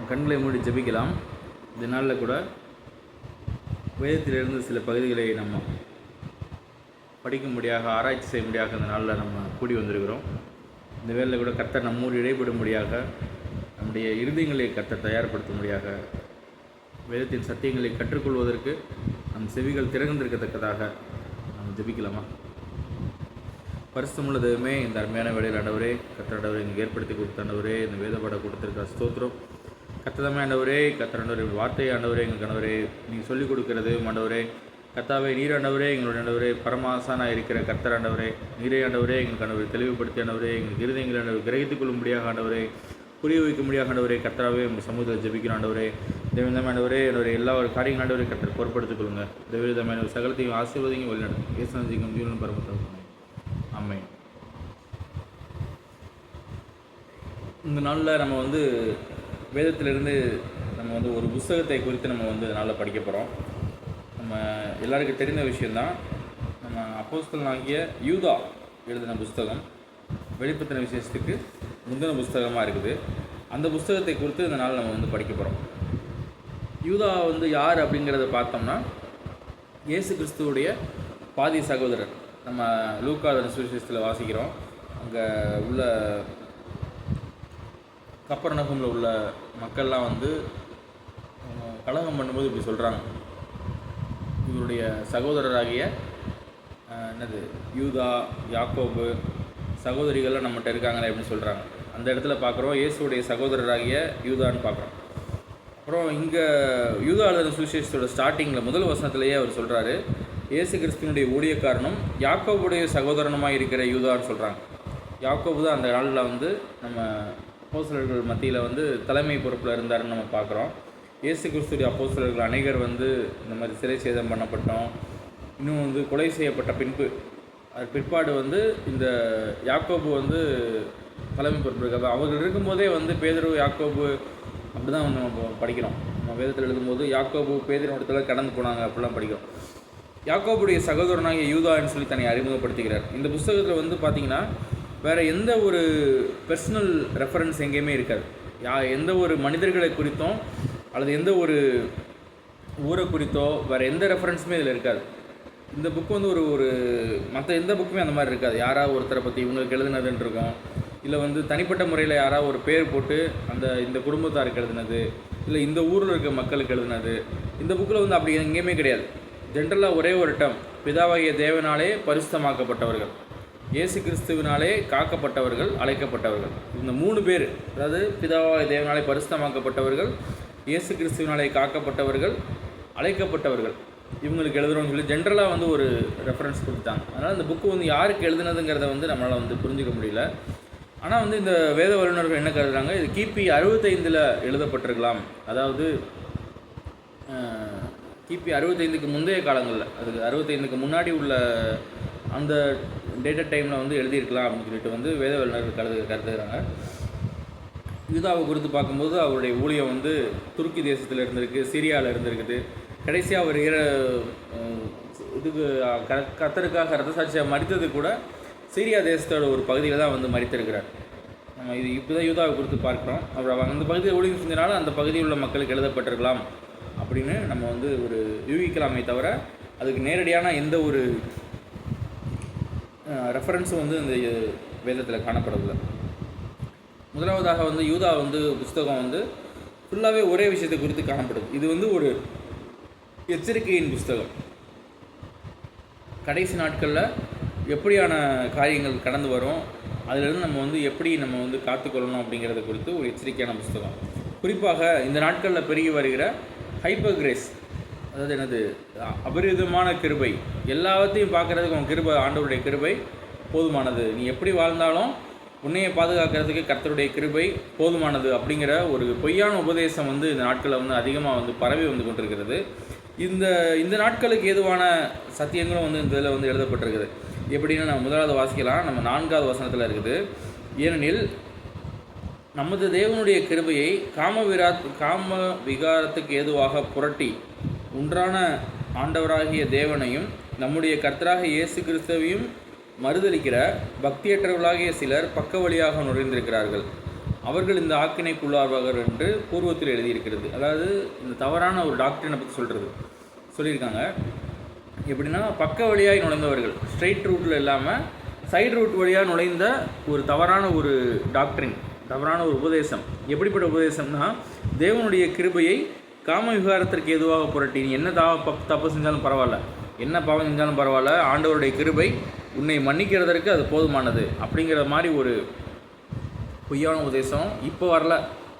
கண்களை மூடி ஜெபிக்கலாம். இந்த நாளில் கூட வேதத்திலிருந்து சில பகுதிகளை நம்ம படிக்கும்படியாக, ஆராய்ச்சி செய்யும்படியாக இந்த நாளில் நம்ம கூடி வந்திருக்கிறோம். இந்த வேளையில் கூட கர்த்தர் நம்மோடு இடைபடும்படியாக, நம்முடைய இருதயங்களை கர்த்தர் தயார்படுத்தும்படியாக, வேதத்தின் சத்தியங்களை கற்றுக்கொள்வதற்கு நம் செவிகள் திறந்திருக்கத்தக்கதாக நம்ம ஜெபிக்கலாமா? பரிசுத்தமுள்ள தெய்வமே, இந்த அருமையான வேளையில் ஆண்டவரே, கர்த்தர் இங்கே ஏற்படுத்தி கொடுத்த ஆண்டவரே, இந்த வேதப்பாட கொடுத்திருக்கிற ஸ்தோத்திரம். கர்த்தமே ஆண்டவரே, கர்த்தர் ஆண்டவரே, வார்த்தை ஆண்டவரே, எங்கள் ஆண்டவரே, நீங்கள் சொல்லிக் கொடுக்கிறது ஆண்டவரே, கர்த்தாவே நீர் ஆண்டவரே, எங்களுடைய ஆண்டவரே, பரமாசானாக இருக்கிற கர்த்தர் ஆண்டவரே, நீரே ஆண்டவரே, எங்களுக்கு ஆண்டவரை தெளிவுபடுத்தி ஆண்டவரே, எங்களுக்கு இருதயங்களை ஆண்டவர் கிரகித்துக் கொள்ளும்படியாக ஆண்டவரே, புரிய வைக்கும்படியாக ஆண்டவரே, கர்த்தராகவே உங்கள் சமூகத்தில் ஜெபிக்கிறோம் ஆண்டவரே. தேவதமே ஆண்டவரே, என்னுடைய எல்லா ஒரு காரியங்கள் ஆண்டவரே கர்த்தர் பொறுப்படுத்திக் கொள்ளுங்க. தேவதமே சகலத்தையும் ஆசீர்வதிங்க, வழிநடத்தும் இயேசுவின் ஜீவனும் பரமத்தம். ஆமென். இந்த நாளில் நம்ம வேதத்திலிருந்து நம்ம ஒரு புஸ்தகத்தை குறித்து நம்ம நாளில் படிக்க போகிறோம். நம்ம எல்லாருக்கும் தெரிந்த விஷயந்தான். நம்ம அப்போஸ்தலனாகிய யூதா எழுதின புஸ்தகம் வெளிப்படுத்தின விசேஷத்துக்கு முந்தின புஸ்தகமாக இருக்குது. அந்த புஸ்தகத்தை குறித்து இந்த நாள் நம்ம படிக்க போகிறோம். யூதா யார் அப்படிங்கிறத பார்த்தோம்னா, இயேசு கிறிஸ்துவுடைய பாதி சகோதரர். நம்ம லூக்கா சுவிசேஷத்தில் வாசிக்கிறோம். அங்கே உள்ள கப்பர்நகமில் உள்ள மக்கள்லாம் கலகம் பண்ணும்போது இப்படி சொல்கிறாங்க, இவருடைய சகோதரராகிய யூதா, யாக்கோபு சகோதரிகள்லாம் நம்மகிட்ட இருக்காங்களே அப்படின்னு சொல்கிறாங்க. அந்த இடத்துல பார்க்குறோம் இயேசுடைய சகோதரராகிய யூதான்னு பார்க்குறோம். அப்புறம் இங்கே யூதா எழுதின சுவிசேஷத்தோட ஸ்டார்டிங்கில் முதல் வசனத்திலேயே அவர் சொல்கிறாரு, இயேசு கிறிஸ்துவனுடைய ஊழியக்காரனும் யாக்கோபுடைய சகோதரனுமாக இருக்கிற யூதான்னு சொல்கிறாங்க. யாக்கோபு தான் அந்த நாளில் நம்ம அப்போஸ்தலர்கள் மத்தியில் தலைமை பொறுப்பில் இருந்தாருன்னு நம்ம பார்க்குறோம். இயேசு கிறிஸ்துடைய அப்போஸ்தலர்கள் அநேகர் இந்த மாதிரி சிறை சேதம் பண்ணப்பட்டோம், இன்னும் கொலை செய்யப்பட்ட பிற்பாடு இந்த யாக்கோபு தலைமை பொறுப்பு இருக்காது. அவர்கள் இருக்கும்போதே பேதுரு, யாக்கோபு அப்படி தான் நம்ம படிக்கிறோம். நம்ம வேதத்தில் எழுதும்போது யாக்கோபு பேதுரு இடத்துல கடந்து போனாங்க அப்படிலாம் படிக்கிறோம். யாக்கோபுடைய சகோதரனாகிய யூதான்னு சொல்லி தன்னை அறிமுகப்படுத்திக்கிறார். இந்த புஸ்தகத்தில் பார்த்திங்கன்னா வேறு எந்த ஒரு பர்சனல் ரெஃபரன்ஸ் எங்கேயுமே இருக்காது. எந்த ஒரு மனிதர்களை குறித்தோ அல்லது எந்த ஒரு ஊரை குறித்தோ வேறு எந்த ரெஃபரன்ஸுமே இதில் இருக்காது. இந்த புக்கு ஒரு மற்ற எந்த புக்குமே அந்த மாதிரி இருக்காது. யாராவது ஒருத்தரை பற்றி இவங்களுக்கு எழுதுனதுன்னு இருக்கும், இல்லை தனிப்பட்ட முறையில் யாராவது ஒரு பேர் போட்டு இந்த குடும்பத்தாருக்கு எழுதுனது, இல்லை இந்த ஊரில் இருக்க மக்களுக்கு எழுதுனது. இந்த புக்கில் அப்படி எங்கேயுமே கிடையாது. ஜென்ரலாக ஒரே ஒரு டம், பிதாவாகிய தேவனாலே பரிசுத்தமாக்கப்பட்டவர்கள், இயேசு கிறிஸ்துவினாலே காக்கப்பட்டவர்கள், அழைக்கப்பட்டவர்கள். இந்த 3 பேர், அதாவது பிதாவாகிய தேவனாலே பரிசுத்தமாக்கப்பட்டவர்கள், இயேசு கிறிஸ்துவினாலே காக்கப்பட்டவர்கள், அழைக்கப்பட்டவர்கள், இவங்களுக்கு எழுதுகிறோன்னு சொல்லி ஜென்ரலாக ஒரு ரெஃபரன்ஸ் கொடுத்தாங்க. அதனால் இந்த புக்கு யாருக்கு எழுதுனதுங்கிறத நம்மளால் புரிஞ்சிக்க முடியல. ஆனால் இந்த வேத வல்லுநர்கள் என்ன கருதுறாங்க, இது கிபி 65 எழுதப்பட்டிருக்கலாம். அதாவது கிபி 65க்கு முந்தைய காலங்களில், அதுக்கு 65க்கு முன்னாடி உள்ள அந்த டேட்டா டைமில் எழுதியிருக்கலாம் அப்படின்னு சொல்லிட்டு வேத வல்லுநர்கள் கருதுகிறாங்க. யூதாவை குறித்து பார்க்கும்போது அவருடைய ஊழியம் துருக்கி தேசத்தில் இருந்திருக்கு, சிரியாவில் இருந்திருக்குது. கடைசியாக அவர் இதுக்கு கர்த்தருக்காக ரத்த சாட்சியாக மரித்தது கூட சிரியா தேசத்தோட ஒரு பகுதியில் தான் மரித்திருக்கிறார். நம்ம இது இப்போ தான் யூதாவை குறித்து பார்க்குறோம். அவர் அந்த பகுதியில் ஊழியம் செஞ்சனால அந்த பகுதியில் உள்ள மக்களுக்கு எழுதப்பட்டிருக்கலாம் அப்படின்னு நம்ம ஒரு யூகிக்கலாமே தவிர, அதுக்கு நேரடியான எந்த ஒரு ரெஃபரன்ஸும் இந்த வேதத்தில் காணப்படவில்லை. முதலாவதாக யூதா புஸ்தகம் ஃபுல்லாகவே ஒரே விஷயத்தை குறித்து காணப்படுது. இது ஒரு எச்சரிக்கையின் புஸ்தகம். கடைசி நாட்களில் எப்படியான காரியங்கள் கடந்து வரும், அதிலிருந்து நம்ம எப்படி நம்ம காத்துக்கொள்ளணும் அப்படிங்கிறத குறித்து ஒரு எச்சரிக்கையான புஸ்தகம். குறிப்பாக இந்த நாட்களில் பெருகி வருகிற ஹைப்பர் கிரேஸ், அதாவது அபரிதமான கிருபை, எல்லாத்தையும் பார்க்குறதுக்கு உன் கிருபை, ஆண்டவருடைய கிருபை போதுமானது, நீ எப்படி வாழ்ந்தாலும் உன்னையை பாதுகாக்கிறதுக்கு கர்த்தருடைய கிருபை போதுமானது அப்படிங்கிற ஒரு பொய்யான உபதேசம் இந்த நாட்களில் அதிகமாக பரவி கொண்டிருக்கிறது. இந்த நாட்களுக்கு ஏதுவான சத்தியங்களும் இந்த இதில் எழுதப்பட்டிருக்குது. எப்படின்னு நம்ம முதலாவது வாசிக்கலாம். நம்ம 4வது வசனத்தில் இருக்குது, ஏனெனில் நமது தேவனுடைய கிருபையை காம விகாரத்துக்கு ஏதுவாக புரட்டி ஒன்றான ஆண்டவராகிய தேவனையும் நம்முடைய கர்த்தராக இயேசு கிறிஸ்துவையும் மறுதலிக்கிற பக்தியற்றவர்களாகிய சிலர் பக்க வழியாக நுழைந்திருக்கிறார்கள். அவர்கள் இந்த ஆக்கினைக்குள்ளாவார்கள் என்று பூர்வத்தில் எழுதியிருக்கிறது. அதாவது இந்த தவறான ஒரு டாக்டரினை பற்றி சொல்லியிருக்காங்க. எப்படின்னா, பக்க வழியாய் நுழைந்தவர்கள், ஸ்ட்ரெயிட் ரூட்டில் இல்லாமல் சைடு ரூட் வழியாக நுழைந்த ஒரு தவறான ஒரு டாக்டரின், தவறான ஒரு உபதேசம். எப்படிப்பட்ட உபதேசம்னா, தேவனுடைய கிருபையை காம விகாரத்திற்கு எதுவாக புரட்டி, நீ என்ன தப்பு செஞ்சாலும் பரவாயில்ல, என்ன பாவம் செஞ்சாலும் பரவாயில்ல, ஆண்டவருடைய கிருபை உன்னை மன்னிக்கிறதற்கு அது போதுமானது அப்படிங்கிற மாதிரி ஒரு பொய்யான உபதேசம் இப்போ வரல.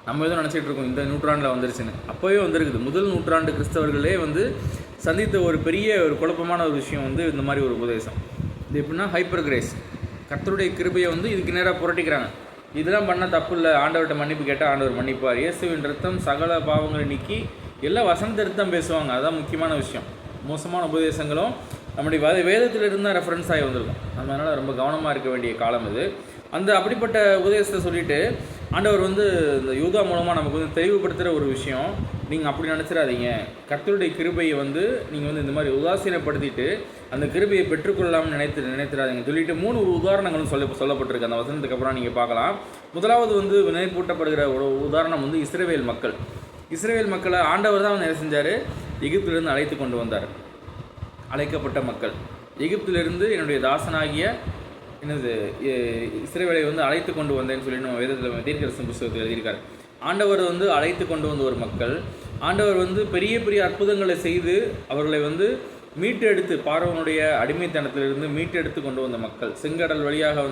நம்ம எதுவும் நினச்சிட்டு இருக்கோம் இந்த நூற்றாண்டில் வந்துருச்சுன்னு. அப்போவே வந்திருக்குது. முதல் நூற்றாண்டு கிறிஸ்தவர்களே சந்தித்த ஒரு பெரிய ஒரு குழப்பமான ஒரு விஷயம் இந்த மாதிரி ஒரு உபதேசம். இது எப்படின்னா, ஹைப்பர் கிரேஸ், கர்த்தருடைய கிருபையை இதுக்கு நேராக புரட்டிக்கிறாங்க. இதெல்லாம் பண்ண தப்பு இல்லை, ஆண்டவர்கிட்ட மன்னிப்பு கேட்டால் ஆண்டவர் மன்னிப்பார், இயேசுவின் ரத்தம் சகல பாவங்களை நீக்கி, எல்லாம் வசனத்தை ரத்தம் பேசுவாங்க. அதுதான் முக்கியமான விஷயம். மோசமான உபதேசங்களும் நம்முடைய வேதத்திலிருந்து தான் ரெஃபரன்ஸ் ஆகி வந்திருக்கும். நம்ம அதனால் ரொம்ப கவனமாக இருக்க வேண்டிய காலம் இது. அப்படிப்பட்ட உபதேசத்தை சொல்லிவிட்டு ஆண்டவர் இந்த யூதா மூலமாக நமக்கு தெளிவுபடுத்துகிற ஒரு விஷயம், நீங்கள் அப்படி நினச்சிடாதீங்க. கர்த்தருடைய கிருபையை நீங்கள் இந்த மாதிரி உதாசீனப்படுத்திட்டு அந்த கிருபையை பெற்றுக்கொள்ளாமல் நினைத்துடாதீங்க சொல்லிட்டு 3 உதாரணங்களும் சொல்லப்பட்டிருக்கு அந்த வசனத்துக்கு அப்புறம் நீங்கள் பார்க்கலாம். முதலாவது நினைப்பூட்டப்படுகிற ஒரு உதாரணம் இஸ்ரவேல் மக்கள். இஸ்ரவேல் மக்களை ஆண்டவர் தான் என்ன செஞ்சார், எகிப்திலிருந்து அழைத்து கொண்டு வந்தார். அழைக்கப்பட்ட மக்கள், எகிப்திலிருந்து என்னுடைய தாசனாகிய இஸ்ரவேலை அழைத்து கொண்டு வந்தேன்னு சொல்லி நம்ம வேதத்தில் தீர்க்கதரிசன புத்தகத்தில் எழுதியிருக்கார். ஆண்டவர் அழைத்து கொண்டு வந்த ஒரு மக்கள். ஆண்டவர் பெரிய பெரிய அற்புதங்களை செய்து அவர்களை மீட்டெடுத்து, பார்வோனுடைய அடிமைத்தனத்திலிருந்து மீட்டெடுத்து கொண்டு வந்த மக்கள். செங்கடல் வழியாக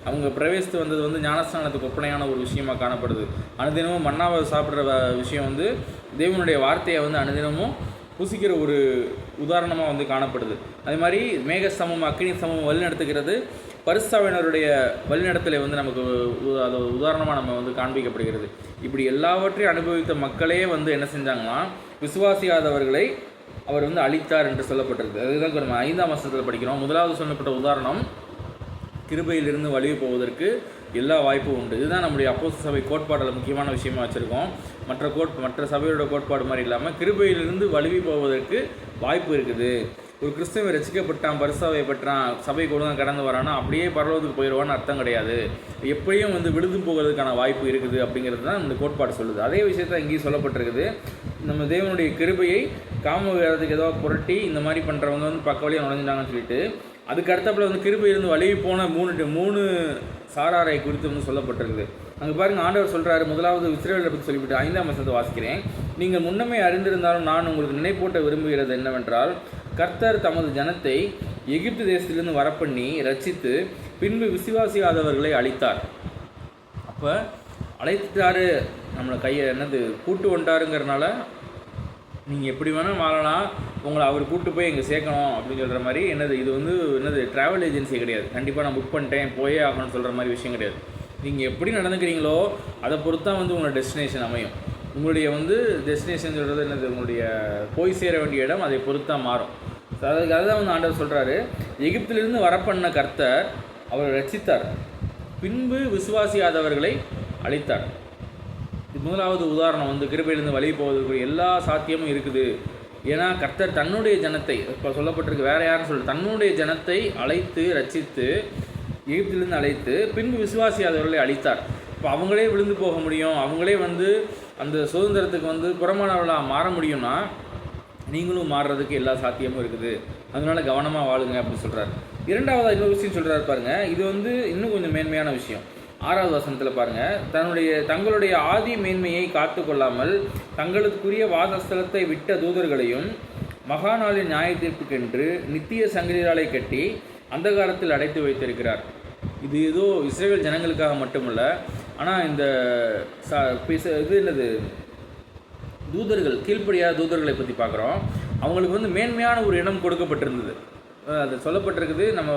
அவங்க பிரவேசித்து வந்தது ஞானஸ்நானத்துக்கு ஒப்பனையான ஒரு விஷயமாக காணப்படுது. அனுதினமும் மன்னாவை சாப்பிட்ற விஷயம் தேவனுடைய வார்த்தையை அனுதினமும் புசிக்கிற ஒரு உதாரணமாக காணப்படுது. அதே மாதிரி மேக சமம் அக்னி சமம் வழிநடத்துகிறது பரிசுத்தவான்களுடைய வழிநடத்தலை நமக்கு அது உதாரணமாக நம்ம காண்பிக்கப்படுகிறது. இப்படி எல்லாவற்றையும் அனுபவித்த மக்களே என்ன செஞ்சாங்கன்னா, விசுவாசியாதவர்களை அவர் அழித்தார் என்று சொல்லப்பட்டிருக்கு. அதுதான் நம்ம 5ஆம் வசனத்தில் படிக்கிறோம். முதலாவது சொல்லப்பட்ட உதாரணம், கிருபையிலிருந்து வழிவு போவதற்கு எல்லா வாய்ப்பும் உண்டு. இதுதான் நம்முடைய அப்போஸ்தல சபை கோட்பாடில் முக்கியமான விஷயமா வச்சுருக்கோம். மற்ற சபையோட கோட்பாடு மாதிரி இல்லாமல் கிருபையிலிருந்து வழுவி போவதற்கு வாய்ப்பு இருக்குது. ஒரு கிறிஸ்தவன் ரசிக்கப்பட்டான், பரிசுத்தாவை பெற்றான், சபை கூட கடந்து வரானா அப்படியே பரலோகத்துக்கு போயிடுவான்னு அர்த்தம் கிடையாது. எப்படியும் விழுந்து போகிறதுக்கான வாய்ப்பு இருக்குது அப்படிங்கிறது தான் இந்த கோட்பாடு சொல்லுது. அதே விஷயத்தான் இங்கேயும் சொல்லப்பட்டிருக்குது. நம்ம தேவனுடைய கிருபையை காம விகாரத்துக்கு ஏதோ புரட்டி இந்த மாதிரி பண்ணுறவங்க பக்க வழியாக நுழைஞ்சிட்டாங்கன்னு சொல்லிட்டு, அதுக்கு அடுத்தப்பில் கிருபையிலிருந்து வழுவி போன மூணு சாராரை குறித்து சொல்லப்பட்டிருக்குது. அங்கே பாருங்கள், ஆண்டவர் சொல்கிறாரு. முதலாவது இஸ்ரவேலை பற்றி சொல்லிவிட்டு 5ஆம் வசனத்தை வாசிக்கிறேன். நீங்கள் முன்னமே அறிந்திருந்தாலும் நான் உங்களுக்கு நினைப்பூட்ட விரும்புகிறது என்னவென்றால், கர்த்தர் தமது ஜனத்தை எகிப்து தேசத்திலிருந்து வரப்பண்ணி ரட்சித்து பின்பு விசுவாசியாதவர்களை அழித்தார். அப்போ அழைத்துட்டாரு, நம்மளை கூட்டு வந்துட்டாருங்கிறனால நீங்கள் எப்படி வேணால் வாழலாம், உங்களை அவர் கூப்பிட்டு போய் இங்கே சேர்க்கணும் அப்படின்னு சொல்கிற மாதிரி இது ட்ராவல் ஏஜென்சி கிடையாது. கண்டிப்பாக நான் புக் பண்ணிட்டேன் போயே ஆகணும்னு சொல்கிற மாதிரி விஷயம் கிடையாது. நீங்கள் எப்படி நடந்துக்கிறீங்களோ அதை பொறுத்து தான் உங்களோட டெஸ்டினேஷன் அமையும். உங்களுடைய டெஸ்டினேஷன் சொல்கிறது உங்களுடைய போய் சேர வேண்டிய இடம் அதை பொறுத்து தான் மாறும். அதுதான் ஆண்டவர் சொல்கிறாரு, எகிப்திலிருந்து வரப்பண்ண கர்த்தர் அவரை ரட்சித்தார், பின்பு விசுவாசியாதவர்களை அழித்தார். முதலாவது உதாரணம் கிருபையிலிருந்து வழி போவதற்கு எல்லா சாத்தியமும் இருக்குது. ஏன்னா கர்த்தர் தன்னுடைய ஜனத்தை, இப்போ சொல்லப்பட்டிருக்கு, வேறு யாரும் தன்னுடைய ஜனத்தை அழைத்து ரட்சித்து எகிப்திலிருந்து அழைத்து பின்பு விசுவாசியாதவர்களை அழித்தார். இப்போ அவங்களே விழுந்து போக முடியும், அவங்களே அந்த சுதந்திரத்துக்கு புறமானவர்களாக மாற முடியும்னா நீங்களும் மாறுறதுக்கு எல்லா சாத்தியமும் இருக்குது. அதனால கவனமாக வாழுங்க அப்படின்னு சொல்கிறார். இரண்டாவது இன்னொரு விஷயம் சொல்கிறாரு பாருங்கள், இது இன்னும் கொஞ்சம் மேன்மையான விஷயம். 6வது வசனத்தில் பாருங்கள், தங்களுடைய ஆதி மேன்மையை காத்து கொள்ளாமல் தங்களுக்குரிய வாசஸ்தலத்தை விட்ட தூதர்களையும் மகாநாளின் நியாய தீர்ப்புக்கென்று நித்திய சங்கிலியாலை கட்டி அந்தகாரத்தில் அடைத்து வைத்திருக்கிறார். இது ஏதோ இஸ்ரவேல் ஜனங்களுக்காக மட்டுமல்ல, ஆனால் இந்த என்னது தூதர்கள், கீழ்ப்படியாத தூதர்களை பற்றி பார்க்குறோம். அவங்களுக்கு மேன்மையான ஒரு இடம் கொடுக்கப்பட்டிருந்தது. அது சொல்லப்பட்டிருக்குது. நம்ம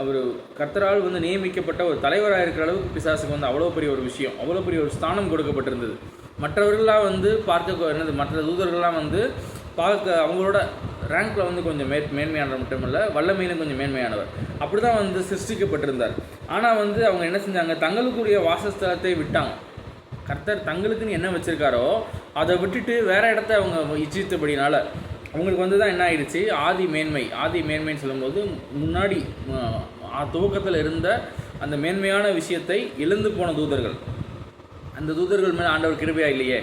அவர் கர்த்தரால் நியமிக்கப்பட்ட ஒரு தலைவராக இருக்கிற அளவுக்கு பிசாசுக்கு அவ்வளோ பெரிய ஒரு விஷயம், அவ்வளோ பெரிய ஒரு ஸ்தானம் கொடுக்கப்பட்டிருந்தது. மற்றவர்கள்லாம் பார்க்க மற்ற தூதர்கள்லாம் பார்க்க அவங்களோட ரேங்கில் கொஞ்சம் மேன்மையானவர் மட்டுமல்ல, வல்லமையிலும் கொஞ்சம் மேன்மையானவர். அப்படி தான் சிருஷ்டிக்கப்பட்டிருந்தார். ஆனால் அவங்க என்ன செஞ்சாங்க, தங்களுக்குரிய வாசஸ்தலத்தை விட்டாங்க. கர்த்தர் தங்களுக்குன்னு என்ன வச்சுருக்காரோ அதை விட்டுட்டு வேறு இடத்த அவங்க இச்சித்தபடினால அவங்களுக்கு தான் என்ன ஆயிடுச்சு, ஆதி மேன்மைன்னு சொல்லும்போது முன்னாடி துவக்கத்தில் இருந்த அந்த மேன்மையான விஷயத்தை இழந்து போன தூதர்கள். அந்த தூதர்கள் மேலே ஆண்டவர் கிருபையாக இல்லையே,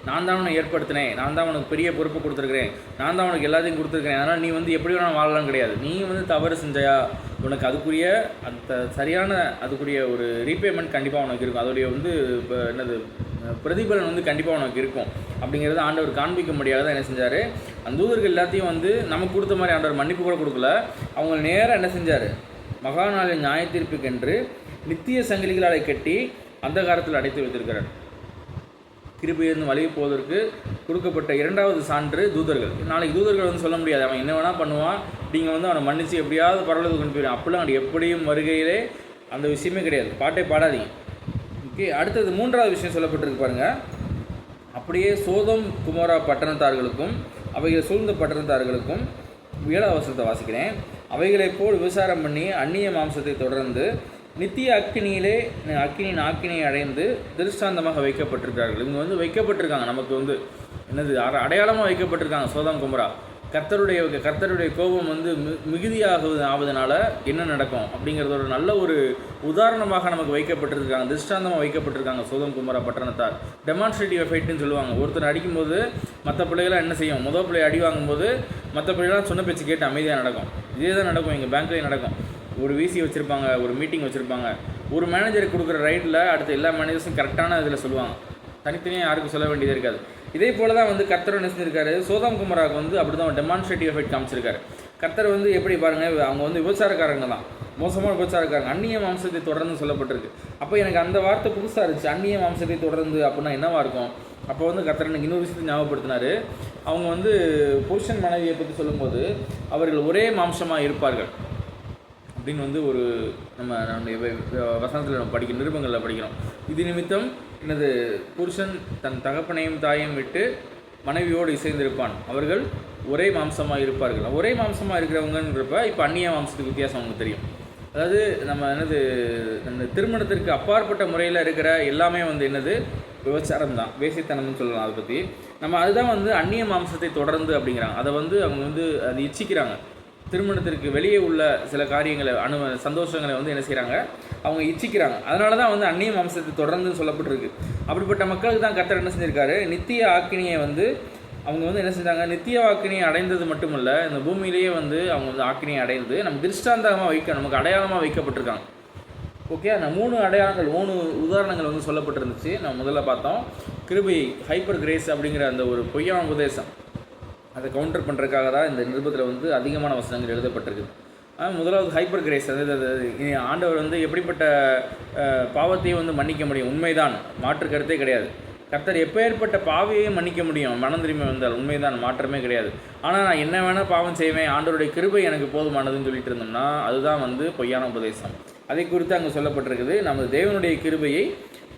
நான் தான் உன்னை ஏற்படுத்தினேன், நான் தான் உனக்கு பெரிய பொறுப்பு கொடுத்துருக்கிறேன், நான் தான் உனக்கு எல்லாத்தையும் கொடுத்துருக்கிறேன், அதனால் நீ வந்து எப்படி வேணால் வாழலாம் கிடையாது. நீ வந்து தவறு செஞ்சையா உனக்கு அதுக்குரிய அந்த சரியான அதுக்குரிய ஒரு ரீபேமெண்ட் கண்டிப்பாக உனக்கு இருக்கும். அதோடைய வந்து இப்போ என்னது பிரதிபலன் வந்து கண்டிப்பாக உனக்கு இருக்கும் அப்படிங்கிறத ஆண்டவர் காண்பிக்க முடியாத தான் என்ன செஞ்சார், அந்த தூதர்கள் எல்லாத்தையும் வந்து நமக்கு கொடுத்த மாதிரி ஆண்டவர் மன்னிப்பு கூட கொடுக்கல. அவங்க நேராக என்ன செஞ்சார், மகா நாளின் நியாய தீர்ப்புக்கென்று நித்திய சங்கிலிகளாலை கட்டி அந்த காலத்தில் அடைத்து வைத்திருக்கிறார். கிருபையிலிருந்து வழி போவதற்கு கொடுக்கப்பட்ட இரண்டாவது சான்று தூதர்கள். நாளைக்கு தூதர்கள் வந்து சொல்ல முடியாது, அவன் என்ன வேணால் பண்ணுவான், நீங்கள் வந்து அவனை மன்னிச்சு எப்படியாவது பரவலுக்கு கொண்டு போயிடும், அப்படிலாம் அப்படி எப்படியும் வருகையிலே அந்த விஷயமே கிடையாது. பாட்டை பாடாதீங்க. ஓகே, அடுத்தது மூன்றாவது விஷயம் சொல்லப்பட்டிருக்கு பாருங்கள். அப்படியே சோதம் குமோரா பட்டணத்தார்களுக்கும் அவைகளை சூழ்ந்த பட்டணத்தார்களுக்கும் 7வது வசனத்தை வாசிக்கிறேன். அவைகளைப் போல் விசாரம் பண்ணி அந்நிய மாம்சத்தை தொடர்ந்து நித்திய அக்கினியின் ஆக்கினியை அடைந்து திருஷ்டாந்தமாக வைக்கப்பட்டிருக்கிறார்கள். இவங்க வந்து வைக்கப்பட்டிருக்காங்க, நமக்கு வந்து என்னது அடையாளமாக வைக்கப்பட்டிருக்காங்க. சோதம் குமரா கர்த்தருடைய கோபம் வந்து ஆவதனால என்ன நடக்கும் அப்படிங்கிறது ஒரு நல்ல ஒரு உதாரணமாக நமக்கு வைக்கப்பட்டிருக்காங்க, திருஷ்டாந்தமாக வைக்கப்பட்டிருக்காங்க. சோதம் குமரா பட்டணத்தார் டெமான்ஸ்ட்ரேட்டிவ் எஃபெக்ட்னு சொல்லுவாங்க. ஒருத்தர் அடிக்கும்போது மற்ற பிள்ளைகளாம் என்ன செய்யும், முதல் பிள்ளை அடி வாங்கும்போது மற்ற பிள்ளைகளாம் சொன்ன பேச்சு கேட்டு அமைதியாக நடக்கும். இதே தான் நடக்கும், எங்கள் பேங்க்லேயும் நடக்கும். ஒரு விசி வச்சுருப்பாங்க, ஒரு மீட்டிங் வச்சுருப்பாங்க, ஒரு மேனேஜருக்கு கொடுக்குற ரைட்டில் அடுத்த எல்லா மேனேஜர்ஸும் கரெக்டான இதில் சொல்லுவாங்க, தனித்தனியாக யாருக்கும் சொல்ல வேண்டியது இருக்காது. இதே போல் தான் வந்து கர்த்தர் என்ன செஞ்சிருக்காரு, சோதம் குமராவுக்கு வந்து அப்படி தான் டெமான்ஸ்ட்ரேட்டிவ் எஃபெக்ட் காமிச்சிருக்காரு. கர்த்தர் வந்து எப்படி பாருங்கள், அவங்க வந்து விபச்சாரக்காரங்க தான், மோசமான விபச்சாரக்காரங்க, அந்நிய மாம்சத்தை தொடர்ந்து சொல்லப்பட்டிருக்கு. அப்போ எனக்கு அந்த வார்த்தை புதுசாக இருந்துச்சு, அந்நிய மாம்சத்தை தொடர்ந்து அப்படின்னா என்னவாக இருக்கும். அப்போ வந்து கர்த்தர் எனக்கு இன்னொரு விஷயத்தை ஞாபகப்படுத்தினார். அவங்க வந்து புருஷன் மனைவியை பற்றி சொல்லும்போது அவர்கள் ஒரே மாம்சமாக இருப்பார்கள் அப்படின்னு வந்து ஒரு நம்முடைய வசனத்தில் நம்ம நிருபங்களில் படிக்கிறோம். இது நிமித்தம் எனது புருஷன் தன் தகப்பனையும் தாயையும் விட்டு மனைவியோடு இசைந்திருப்பான், அவர்கள் ஒரே மாம்சமாக இருப்பார்கள். ஒரே மாம்சமாக இருக்கிறவங்கன்றப்ப இப்போ அந்நிய மாம்சத்துக்கு வித்தியாசம் அவங்களுக்கு தெரியும். அதாவது நம்ம அந்த திருமணத்திற்கு அப்பாற்பட்ட முறையில் இருக்கிற எல்லாமே வந்து என்னது விபச்சாரம் தான், வேசித்தனம்னு சொல்லலாம். அதை பற்றி நம்ம அதுதான் வந்து அந்நிய மாம்சத்தை தொடர்ந்து அப்படிங்கிறாங்க. அதை வந்து அவங்க வந்து அது இச்சிக்கிறாங்க. திருமணத்திற்கு வெளியே உள்ள சில காரியங்களை சந்தோஷங்களை வந்து என்ன செய்கிறாங்க, அவங்க இச்சிக்கிறாங்க. அதனால தான் வந்து அந்நிய மாம்சத்தை தொடர்ந்து சொல்லப்பட்டிருக்கு. அப்படிப்பட்ட மக்களுக்கு தான் கர்த்தர் என்ன செஞ்சிருக்காரு, நித்திய ஆக்கினியை வந்து அவங்க வந்து என்ன செஞ்சாங்க, நித்திய ஆக்கினியை அடைந்தது மட்டுமல்ல, இந்த பூமியிலேயே வந்து அவங்க வந்து ஆக்கினியை அடைந்து நம்ம திருஷ்டாந்தமாக நமக்கு அடையாளமாக வைக்கப்பட்டிருக்காங்க. ஓகே, அந்த 3 அடையாளங்கள் 3 உதாரணங்கள் வந்து சொல்லப்பட்டிருந்துச்சு. நம்ம முதல்ல பார்த்தோம் கிருபை, ஹைப்பர் கிரேஸ் அப்படிங்கிற அந்த ஒரு பொய்யான உபதேசம், அதை கவுண்டர் பண்ணுறதுக்காக தான் இந்த நிருபத்தில் வந்து அதிகமான வசனங்கள் எழுதப்பட்டிருக்கு. முதலாவது ஹைப்பர் கிரேஸ், அதாவது ஆண்டவர் வந்து எப்படிப்பட்ட பாவத்தையும் வந்து மன்னிக்க முடியும், உண்மைதான், மாற்று கருத்தே கிடையாது. கர்த்தர் எப்பேற்பட்ட பாவியையும் மன்னிக்க முடியும், மனம் திரும்பி வந்தால், உண்மைதான், மாற்றமே கிடையாது. ஆனால் நான் என்ன வேணால் பாவம் செய்வேன், ஆண்டவருடைய கிருபை எனக்கு போதுமானதுன்னு சொல்லிட்டு இருந்தோம்னா அதுதான் வந்து பொய்யான உபதேசம். அதை குறித்து அங்கே சொல்லப்பட்டிருக்குது. நமது தேவனுடைய கிருபையை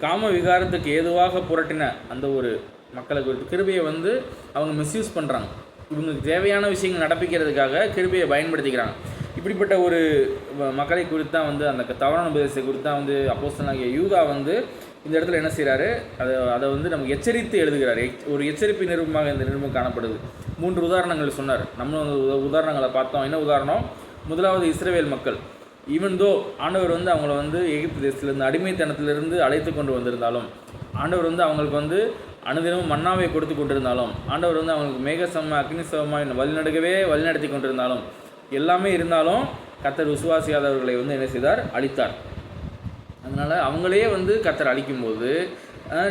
காம விகாரத்துக்கு ஏதுவாக புரட்டின அந்த ஒரு மக்களை குறித்து கிருபையை வந்து அவங்க மிஸ்யூஸ் பண்ணுறாங்க. இவங்களுக்கு தேவையான விஷயங்கள் நடப்பிக்கிறதுக்காக கிருபையை பயன்படுத்திக்கிறாங்க. இப்படிப்பட்ட ஒரு மக்களை குறித்து தான் வந்து அந்த தவறான உபதேசத்தை குறித்து தான் வந்து அப்போஸ்தலனாகிய யூதா வந்து இந்த இடத்துல என்ன செய்கிறாரு, அதை வந்து நமக்கு எச்சரித்து எழுதுகிறார். ஒரு எச்சரிப்பு நிருபமாக இந்த நிருபம் காணப்படுது. 3 உதாரணங்கள் சொன்னார். நம்ம உதாரணங்களை பார்த்தோம். என்ன உதாரணம்? முதலாவது இஸ்ரவேல் மக்கள். ஈவன் தோ ஆண்டவர் வந்து அவங்கள வந்து எகிப்து தேசத்திலிருந்து அடிமைத்தனத்திலிருந்து அழைத்து கொண்டு வந்திருந்தாலும், ஆண்டவர் வந்து அவங்களுக்கு வந்து அனுதினமும் மன்னாவை கொடுத்து கொண்டிருந்தாலும், ஆண்டவர் வந்து அவங்களுக்கு மேகசமமாக அக்னிசமமாக வழிநடத்தி கொண்டிருந்தாலும், எல்லாமே இருந்தாலும் கர்த்தர் விசுவாசியாதவர்களை வந்து என்ன செய்தார், அழித்தார். அதனால் அவங்களே வந்து கர்த்தர் அழிக்கும்போது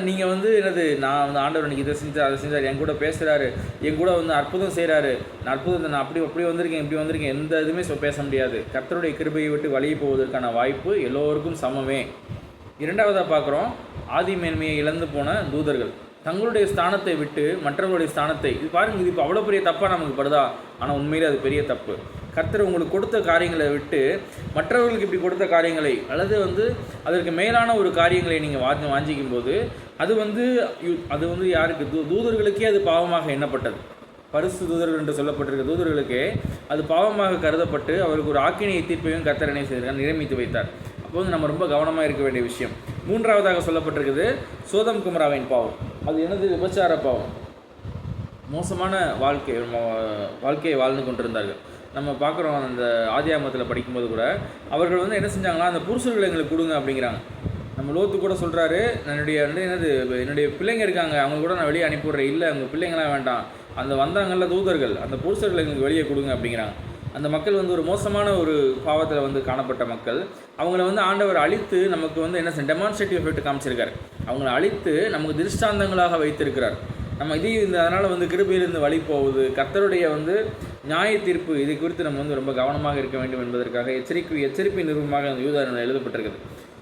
நீங்கள் வந்து நான் வந்து ஆண்டவர் எனக்கு இதை செஞ்சார், அதை செஞ்சார், என் கூட பேசுகிறாரு, என் கூட வந்து அற்புதம் செய்கிறாரு, நான் அப்படி வந்திருக்கேன், இப்படி வந்திருக்கேன், எந்த இதுவுமே பேச முடியாது. கர்த்தருடைய கிருபையை விட்டு வழியே போவதற்கான வாய்ப்பு எல்லோருக்கும் சமமே. இரண்டாவதாக பார்க்குறோம், ஆதி மேன்மையை இழந்து போன தூதர்கள் தங்களுடைய ஸ்தானத்தை விட்டு மற்றவர்களுடைய ஸ்தானத்தை, இது பாருங்கள், இது இப்போ அவ்வளோ பெரிய தப்பாக நமக்கு படுதா, ஆனால் உண்மையிலே அது பெரிய தப்பு. கர்த்தர் உங்களுக்கு கொடுத்த காரியங்களை விட்டு மற்றவர்களுக்கு இப்படி கொடுத்த காரியங்களை அல்லது வந்து அதற்கு மேலான ஒரு காரியங்களை நீங்கள் வாஞ்சிக்கும் போது அது வந்து யாருக்கு, தூதர்களுக்கே அது பாவமாக எண்ணப்பட்டது. பரிசு தூதர்கள் என்று சொல்லப்பட்டிருக்க தூதர்களுக்கே அது பாவமாக கருதப்பட்டு அவருக்கு ஒரு ஆக்கினியை தீர்ப்பையும் கர்த்தர் என்ன செய்திருக்கார், நியமித்து வைத்தார். அப்போ வந்து நம்ம ரொம்ப கவனமாக இருக்க வேண்டிய விஷயம். மூன்றாவதாக சொல்லப்பட்டிருக்குது சோதம் குமராவின் பாவம். அது எனது விபச்சார பாவம். மோசமான வாழ்க்கையை வாழ்ந்து கொண்டிருந்தார்கள். நம்ம பார்க்குறோம். அந்த ஆதியாகமத்தில் படிக்கும்போது கூட அவர்கள் வந்து என்ன செஞ்சாங்களா, அந்த புருஷர்களை எங்களுக்கு கொடுங்க அப்படிங்கிறாங்க. நம்ம லோத்து கூட சொல்கிறாரு, என்னுடைய பிள்ளைங்க இருக்காங்க, அவங்க கூட நான் வெளியே அனுப்பிவிட்றேன். இல்லை, அவங்க பிள்ளைங்களாம் வேண்டாம், அந்த வந்தாங்கல்ல தூதர்கள், அந்த புருஷர்களை எங்களுக்கு வெளியே கொடுங்க அப்படிங்கிறாங்க. அந்த மக்கள் வந்து ஒரு மோசமான ஒரு பாவத்தில் வந்து காணப்பட்ட மக்கள். அவங்கள வந்து ஆண்டவர் அழித்து நமக்கு வந்து என்ன டெமான்ஸ்ட்ரேட்டிவ் எஃபெக்ட் காமிச்சிருக்காரு. அவங்கள அழித்து நமக்கு திருஷ்டாந்தங்களாக வைத்திருக்கிறார். நம்ம அதனால் வந்து கிருபையிலிருந்து வழி போகுது, கர்த்தருடைய வந்து நியாய தீர்ப்பு, இதை குறித்து நம்ம வந்து ரொம்ப கவனமாக இருக்க வேண்டும் என்பதற்காக எச்சரிப்பு நிறுவனமாக அந்த யூதாவில் எழுதப்பட்டிருக்குது.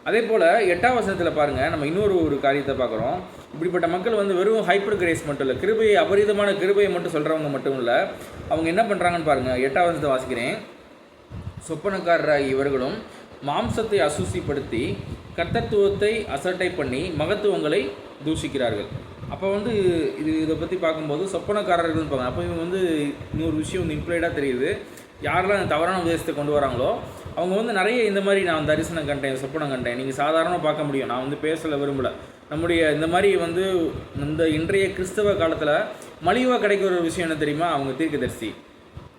அதே போல் 8ஆம் வசனத்தில் பாருங்கள், நம்ம இன்னொரு காரியத்தை பார்க்குறோம். இப்படிப்பட்ட மக்கள் வந்து வெறும் ஹைப்பர் கிரேஸ் மட்டும் இல்லை, கிருபையை அபரிதமான கிருபையை மட்டும் சொல்கிறவங்க மட்டும் இல்லை, அவங்க என்ன பண்ணுறாங்கன்னு பாருங்கள். 8ஆம் வசனத்தை வாசிக்கிறேன். சொப்பனக்காரராகி இவர்களும் மாம்சத்தை அசூசிப்படுத்தி கர்த்தத்துவத்தை அசட்டை பண்ணி மகத்துவங்களை தூஷிக்கிறார்கள். அப்போ வந்து இதை பற்றி பார்க்கும்போது சொப்பனக்காரர்கள்னு பார்க்கணும். அப்போ இவங்க வந்து இன்னொரு விஷயம் வந்து இம்ப்ளைடாக தெரியுது. யாரெல்லாம் இந்த தவறான உபதேசத்தை கொண்டு வராங்களோ அவங்க வந்து நிறைய இந்த மாதிரி நான் தரிசனம் கண்டேன், சொப்பனம் கண்டேன், நீங்கள் சாதாரணமாக பார்க்க முடியும். நான் வந்து பேசல விரும்பலை. நம்முடைய இந்த மாதிரி வந்து இந்த இன்றைய கிறிஸ்தவ காலத்தில் மலிவாக கிடைக்கிற ஒரு விஷயம் என்ன தெரியுமா, அவங்க தீர்க்கதரிசி,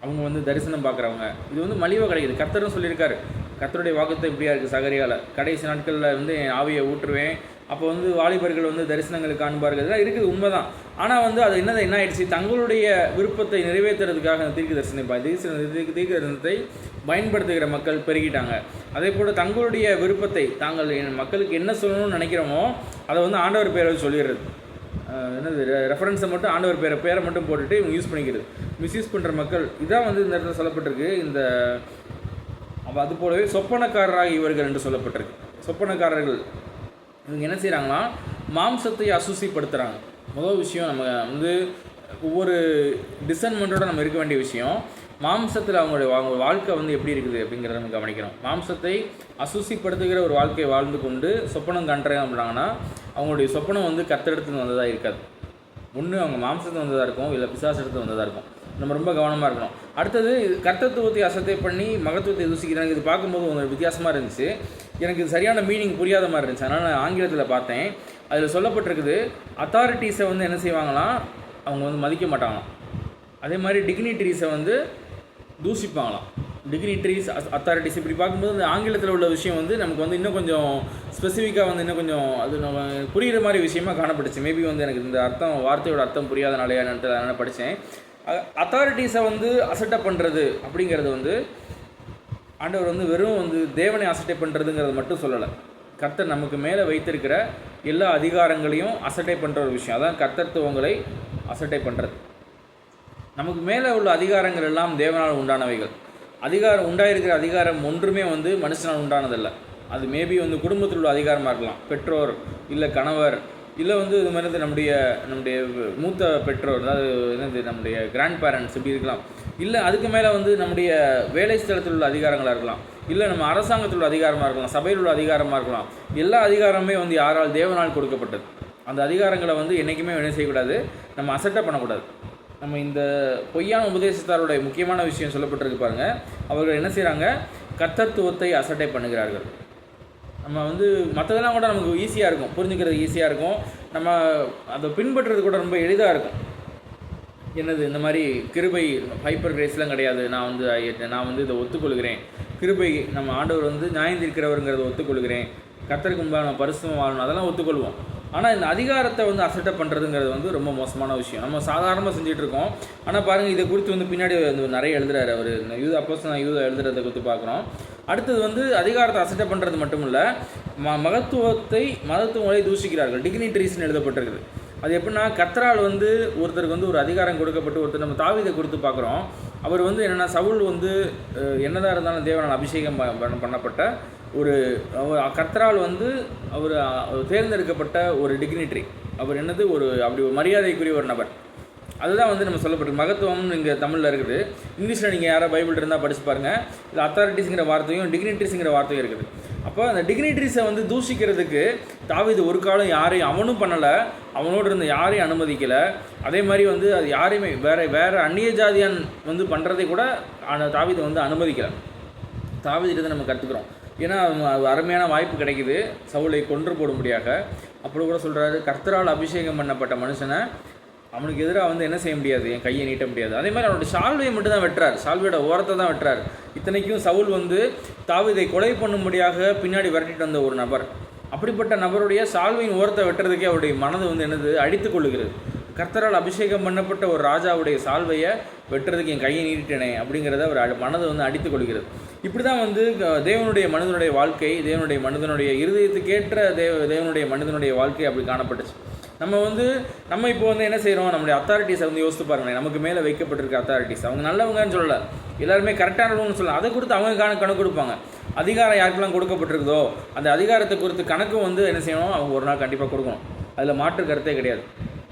அவங்க வந்து தரிசனம் பார்க்குறவங்க. இது வந்து மலிவாக கிடைக்குது. கர்த்தரும் சொல்லியிருக்காரு, கர்த்தருடைய வாக்குத்தம் இப்படியா இருக்குது, சகரியால் கடைசி நாட்களில் வந்து என் ஆவியை ஊற்றுவேன், அப்போ வந்து வாலிபர்கள் வந்து தரிசனங்களுக்கு காண்பார்கள், இதெல்லாம் இருக்குது, உண்மைதான். ஆனால் வந்து அது என்ன ஆயிடுச்சு, தங்களுடைய விருப்பத்தை நிறைவேற்றுறதுக்காக அந்த தீர்க்க தரிசனத்தை பயன்படுத்துகிற மக்கள் பெருகிட்டாங்க. அதே போல் தங்களுடைய விருப்பத்தை தாங்கள் மக்களுக்கு என்ன சொல்லணும்னு நினைக்கிறோமோ அதை வந்து ஆண்டவர் பேரை சொல்லிடுறது. ரெஃபரன்ஸை மட்டும் ஆண்டவர் பேரை மட்டும் போட்டுட்டு இவங்க யூஸ் பண்ணிக்கிறது, மிஸ்யூஸ் பண்ணுற மக்கள். இதான் வந்து இந்த இடத்துல சொல்லப்பட்டிருக்கு. அது போலவே சொப்பனக்காரராக இவர்கள் என்று சொல்லப்பட்டிருக்கு. சொப்பனக்காரர்கள் இவங்க என்ன செய்கிறாங்கன்னா, மாம்சத்தை அசூசிப்படுத்துகிறாங்க. முதல் விஷயம், நம்ம வந்து ஒவ்வொரு டிசன்மெண்ட்டோட நம்ம இருக்க வேண்டிய விஷயம், மாம்சத்தில் அவங்க வாழ்க்கை வந்து எப்படி இருக்குது அப்படிங்கிறத நம்ம கவனிக்கணும். மாம்சத்தை அசூசிப்படுத்துகிற ஒரு வாழ்க்கையை வாழ்ந்து கொண்டு சொப்பனம் காண்றாங்க அப்படின்னாங்கன்னா அவங்களுடைய சொப்பனம் வந்து கர்த்தரிடத்துல வந்ததாக இருக்காது. ஒன்று அவங்க மாம்சத்தை வந்ததாக இருக்கும், இல்லை பிசாசத்து வந்ததாக இருக்கும். நம்ம ரொம்ப கவனமாக இருக்கணும். அடுத்தது, கர்த்தத்துவத்தை அசட்டை பண்ணி மகத்துவத்தை தூசிக்கிறாங்க. இது பார்க்கும்போது உங்களுக்கு வித்தியாசமாக இருந்துச்சு. எனக்கு இது சரியான மீனிங் புரியாத மாதிரி இருந்துச்சு. அதனால் நான் ஆங்கிலத்தில் பார்த்தேன். அதில் சொல்லப்பட்டிருக்குது, அத்தாரிட்டிஸை வந்து என்ன செய்வாங்களாம், அவங்க வந்து மதிக்க மாட்டாங்களாம். அதே மாதிரி டிக்னிட்டரிஸை வந்து தூஷிப்பாங்களாம். டிக்னிட்டரிஸ், அத்தாரிட்டிஸ், இப்படி பார்க்கும்போது இந்த ஆங்கிலத்தில் உள்ள விஷயம் வந்து நமக்கு வந்து இன்னும் கொஞ்சம் ஸ்பெசிஃபிக்காக வந்து இன்னும் கொஞ்சம் அது நம்ம புரிகிற மாதிரி விஷயமாக காணப்பட்டுச்சு. மேபி வந்து எனக்கு இந்த வார்த்தையோட அர்த்தம் புரியாதனாலேயே நான் படித்தேன். அத்தாரிட்டிஸை வந்து அசட்டை பண்ணுறது அப்படிங்கிறது வந்து ஆண்டவர் வந்து வெறும் வந்து தேவனை அசட்டை பண்ணுறதுங்கிறது மட்டும் சொல்லலை. கர்த்தர் நமக்கு மேலே வைத்திருக்கிற எல்லா அதிகாரங்களையும் அசட்டை பண்ணுற ஒரு விஷயம். அதான் கர்த்தத்துவங்களை அசட்டை பண்ணுறது. நமக்கு மேலே உள்ள அதிகாரங்கள் எல்லாம் தேவனால் உண்டானவைகள். உண்டாயிருக்கிற அதிகாரம் ஒன்றுமே வந்து மனுஷனால் உண்டானதில்லை. அது மேபி வந்து குடும்பத்தில் உள்ள அதிகாரமாக இருக்கலாம், பெற்றோர் இல்லை கணவர், இல்லை வந்து இது மாதிரி நம்முடைய மூத்த பெற்றோர், அதாவது நம்முடைய கிராண்ட் பேரண்ட்ஸ் இப்படி இருக்கலாம். இல்லை அதுக்கு மேலே வந்து நம்முடைய வேலை ஸ்தலத்தில் உள்ள அதிகாரங்களாக இருக்கலாம், இல்லை நம்ம அரசாங்கத்தில் உள்ள அதிகாரமாக இருக்கலாம், சபையில் உள்ள அதிகாரமாக இருக்கலாம். எல்லா அதிகாரமே வந்து யாரால், தேவனால் கொடுக்கப்பட்டது. அந்த அதிகாரங்களை வந்து என்றைக்குமே என்ன செய்யக்கூடாது, நம்ம அசட்டை பண்ணக்கூடாது. நம்ம இந்த பொய்யான உபதேசத்தாருடைய முக்கியமான விஷயம் சொல்லப்பட்டிருக்கு பாருங்கள். அவர்கள் என்ன செய்கிறாங்க, கர்த்தத்துவத்தை அசட்டை பண்ணுகிறார்கள். நம்ம வந்து மற்றதெல்லாம் கூட நமக்கு ஈஸியாக இருக்கும், புரிஞ்சுக்கிறது ஈஸியாக இருக்கும், நம்ம அதை பின்பற்றுறது கூட ரொம்ப எளிதாக இருக்கும். இந்த மாதிரி கிருபை ஹைப்பர் கிரேஸ்லாம் கிடையாது, நான் வந்து இதை ஒத்துக்கொள்கிறேன், கிருபை நம்ம ஆண்டவர் வந்து நியாயந்திருக்கிறவருங்கிறத ஒத்துக்கொள்கிறேன், கர்த்தருக்கு முன்பாக நம்ம பரிசுத்தமாக வாழணும், அதெல்லாம் ஒத்துக்கொள்வோம். ஆனால் இந்த அதிகாரத்தை வந்து அசட்டை பண்ணுறதுங்கிறது வந்து ரொம்ப மோசமான விஷயம். நம்ம சாதாரணமாக செஞ்சுட்டு இருக்கோம். ஆனால் பாருங்கள், இதை குறித்து வந்து பின்னாடி வந்து நிறைய எழுதுறாரு அவர். யூதா எழுதுறதை குறித்து பார்க்குறோம். அடுத்தது வந்து அதிகாரத்தை அசட்டை பண்ணுறது மட்டும் இல்லை, மகத்துவங்களை தூஷிக்கிறார்கள். டிக்னிட்டரிஸ்ன்னு எழுதப்பட்டிருக்குது. அது எப்படின்னா, கர்த்தரால் வந்து ஒருத்தருக்கு வந்து ஒரு அதிகாரம் கொடுக்கப்பட்டு, ஒருத்தர் நம்ம தாவீதை கொடுத்து பார்க்குறோம். அவர் வந்து என்னென்னா, சவுல் வந்து என்னதான் இருந்தாலும் தேவனால் அபிஷேகம் பண்ணப்பட்ட ஒரு கர்த்தரால் வந்து அவர் தேர்ந்தெடுக்கப்பட்ட ஒரு டிக்னிட்டரி. அவர் அப்படி ஒரு மரியாதைக்குரிய ஒரு நபர். அதுதான் வந்து நம்ம சொல்லப்பட்டிருக்கு. மகத்துவம்னு இங்கே தமிழில் இருக்குது. இங்கிலீஷில் நீங்கள் யாராவது பைபிள் இருந்தால் படித்து பாருங்கள். இல்லை அத்தாரிட்டிஸுங்கிற வார்த்தையும் டிக்னிட்டரிஸுங்கிற வார்த்தையும் இருக்குது. அப்போ அந்த டிக்னிட்டரிஸை வந்து தூஷிக்கிறதுக்கு தாவீது ஒரு காலம் யாரையும் அவனும் பண்ணலை, அவனோடு இருந்த யாரையும் அனுமதிக்கலை. அதே மாதிரி வந்து அது யாரையுமே வேறு அந்நிய ஜாதியான் வந்து பண்ணுறதை கூட தாவீதை வந்து அனுமதிக்கலை. தாவீதிட்டு நம்ம கற்றுக்குறோம். ஏன்னா அருமையான வாய்ப்பு கிடைக்குது சவுலை கொன்று போடும்படியாக. அப்படி கூட சொல்கிறாரு, கர்த்தரால் அபிஷேகம் பண்ணப்பட்ட மனுஷனை அவனுக்கு எதிராக வந்து என்ன செய்ய முடியாது, என் கையை நீட்ட முடியாது. அதே மாதிரி அவனுடைய சால்வையை மட்டும் தான் வெட்டுறார், சால்வையோட ஓரத்தை தான் வெட்டுறார். இத்தனைக்கும் சவுல் வந்து தாவீதை கொலை பண்ணும்படியாக பின்னாடி விரட்டிட்டு வந்த ஒரு நபர். அப்படிப்பட்ட நபருடைய சால்வையின் ஓரத்தை வெட்டுறதுக்கே அவருடைய மனது வந்து என்னது அடித்து கொள்ளுகிறது. கர்த்தரால் அபிஷேகம் பண்ணப்பட்ட ஒரு ராஜாவுடைய சால்வையை வெட்டுறதுக்கு என் கையை நீட்டிட்டேனே அப்படிங்கிறத அவர் மனது வந்து அடித்து கொள்கிறது. இப்படி தான் வந்து தேவனுடைய மனிதனுடைய வாழ்க்கை, தேவனுடைய மனிதனுடைய இருதயத்துக்கேற்ற தேவனுடைய மனிதனுடைய வாழ்க்கை அப்படி காணப்பட்டுச்சு. நம்ம இப்போ வந்து என்ன செய்கிறோம், நம்முடைய அத்தாரிட்டிஸை வந்து யோசித்து பாருங்களேன். நமக்கு மேலே வைக்கப்பட்டிருக்க அத்தாரிட்டிஸ் அவங்க நல்லவங்கன்னு சொல்லலை, எல்லாருமே கரெக்டானவங்கன்னு சொல்லலாம். அதை கொடுத்து அவங்க கணக்கு கொடுப்பாங்க. அதிகாரம் யாருக்கெல்லாம் கொடுக்கப்பட்டிருக்குதோ அந்த அதிகாரத்தை குறித்து கணக்கும் வந்து என்ன செய்யணும், அவங்க ஒரு நாள் கண்டிப்பாக கொடுக்கணும். அதில் மாற்று கருத்தே கிடையாது.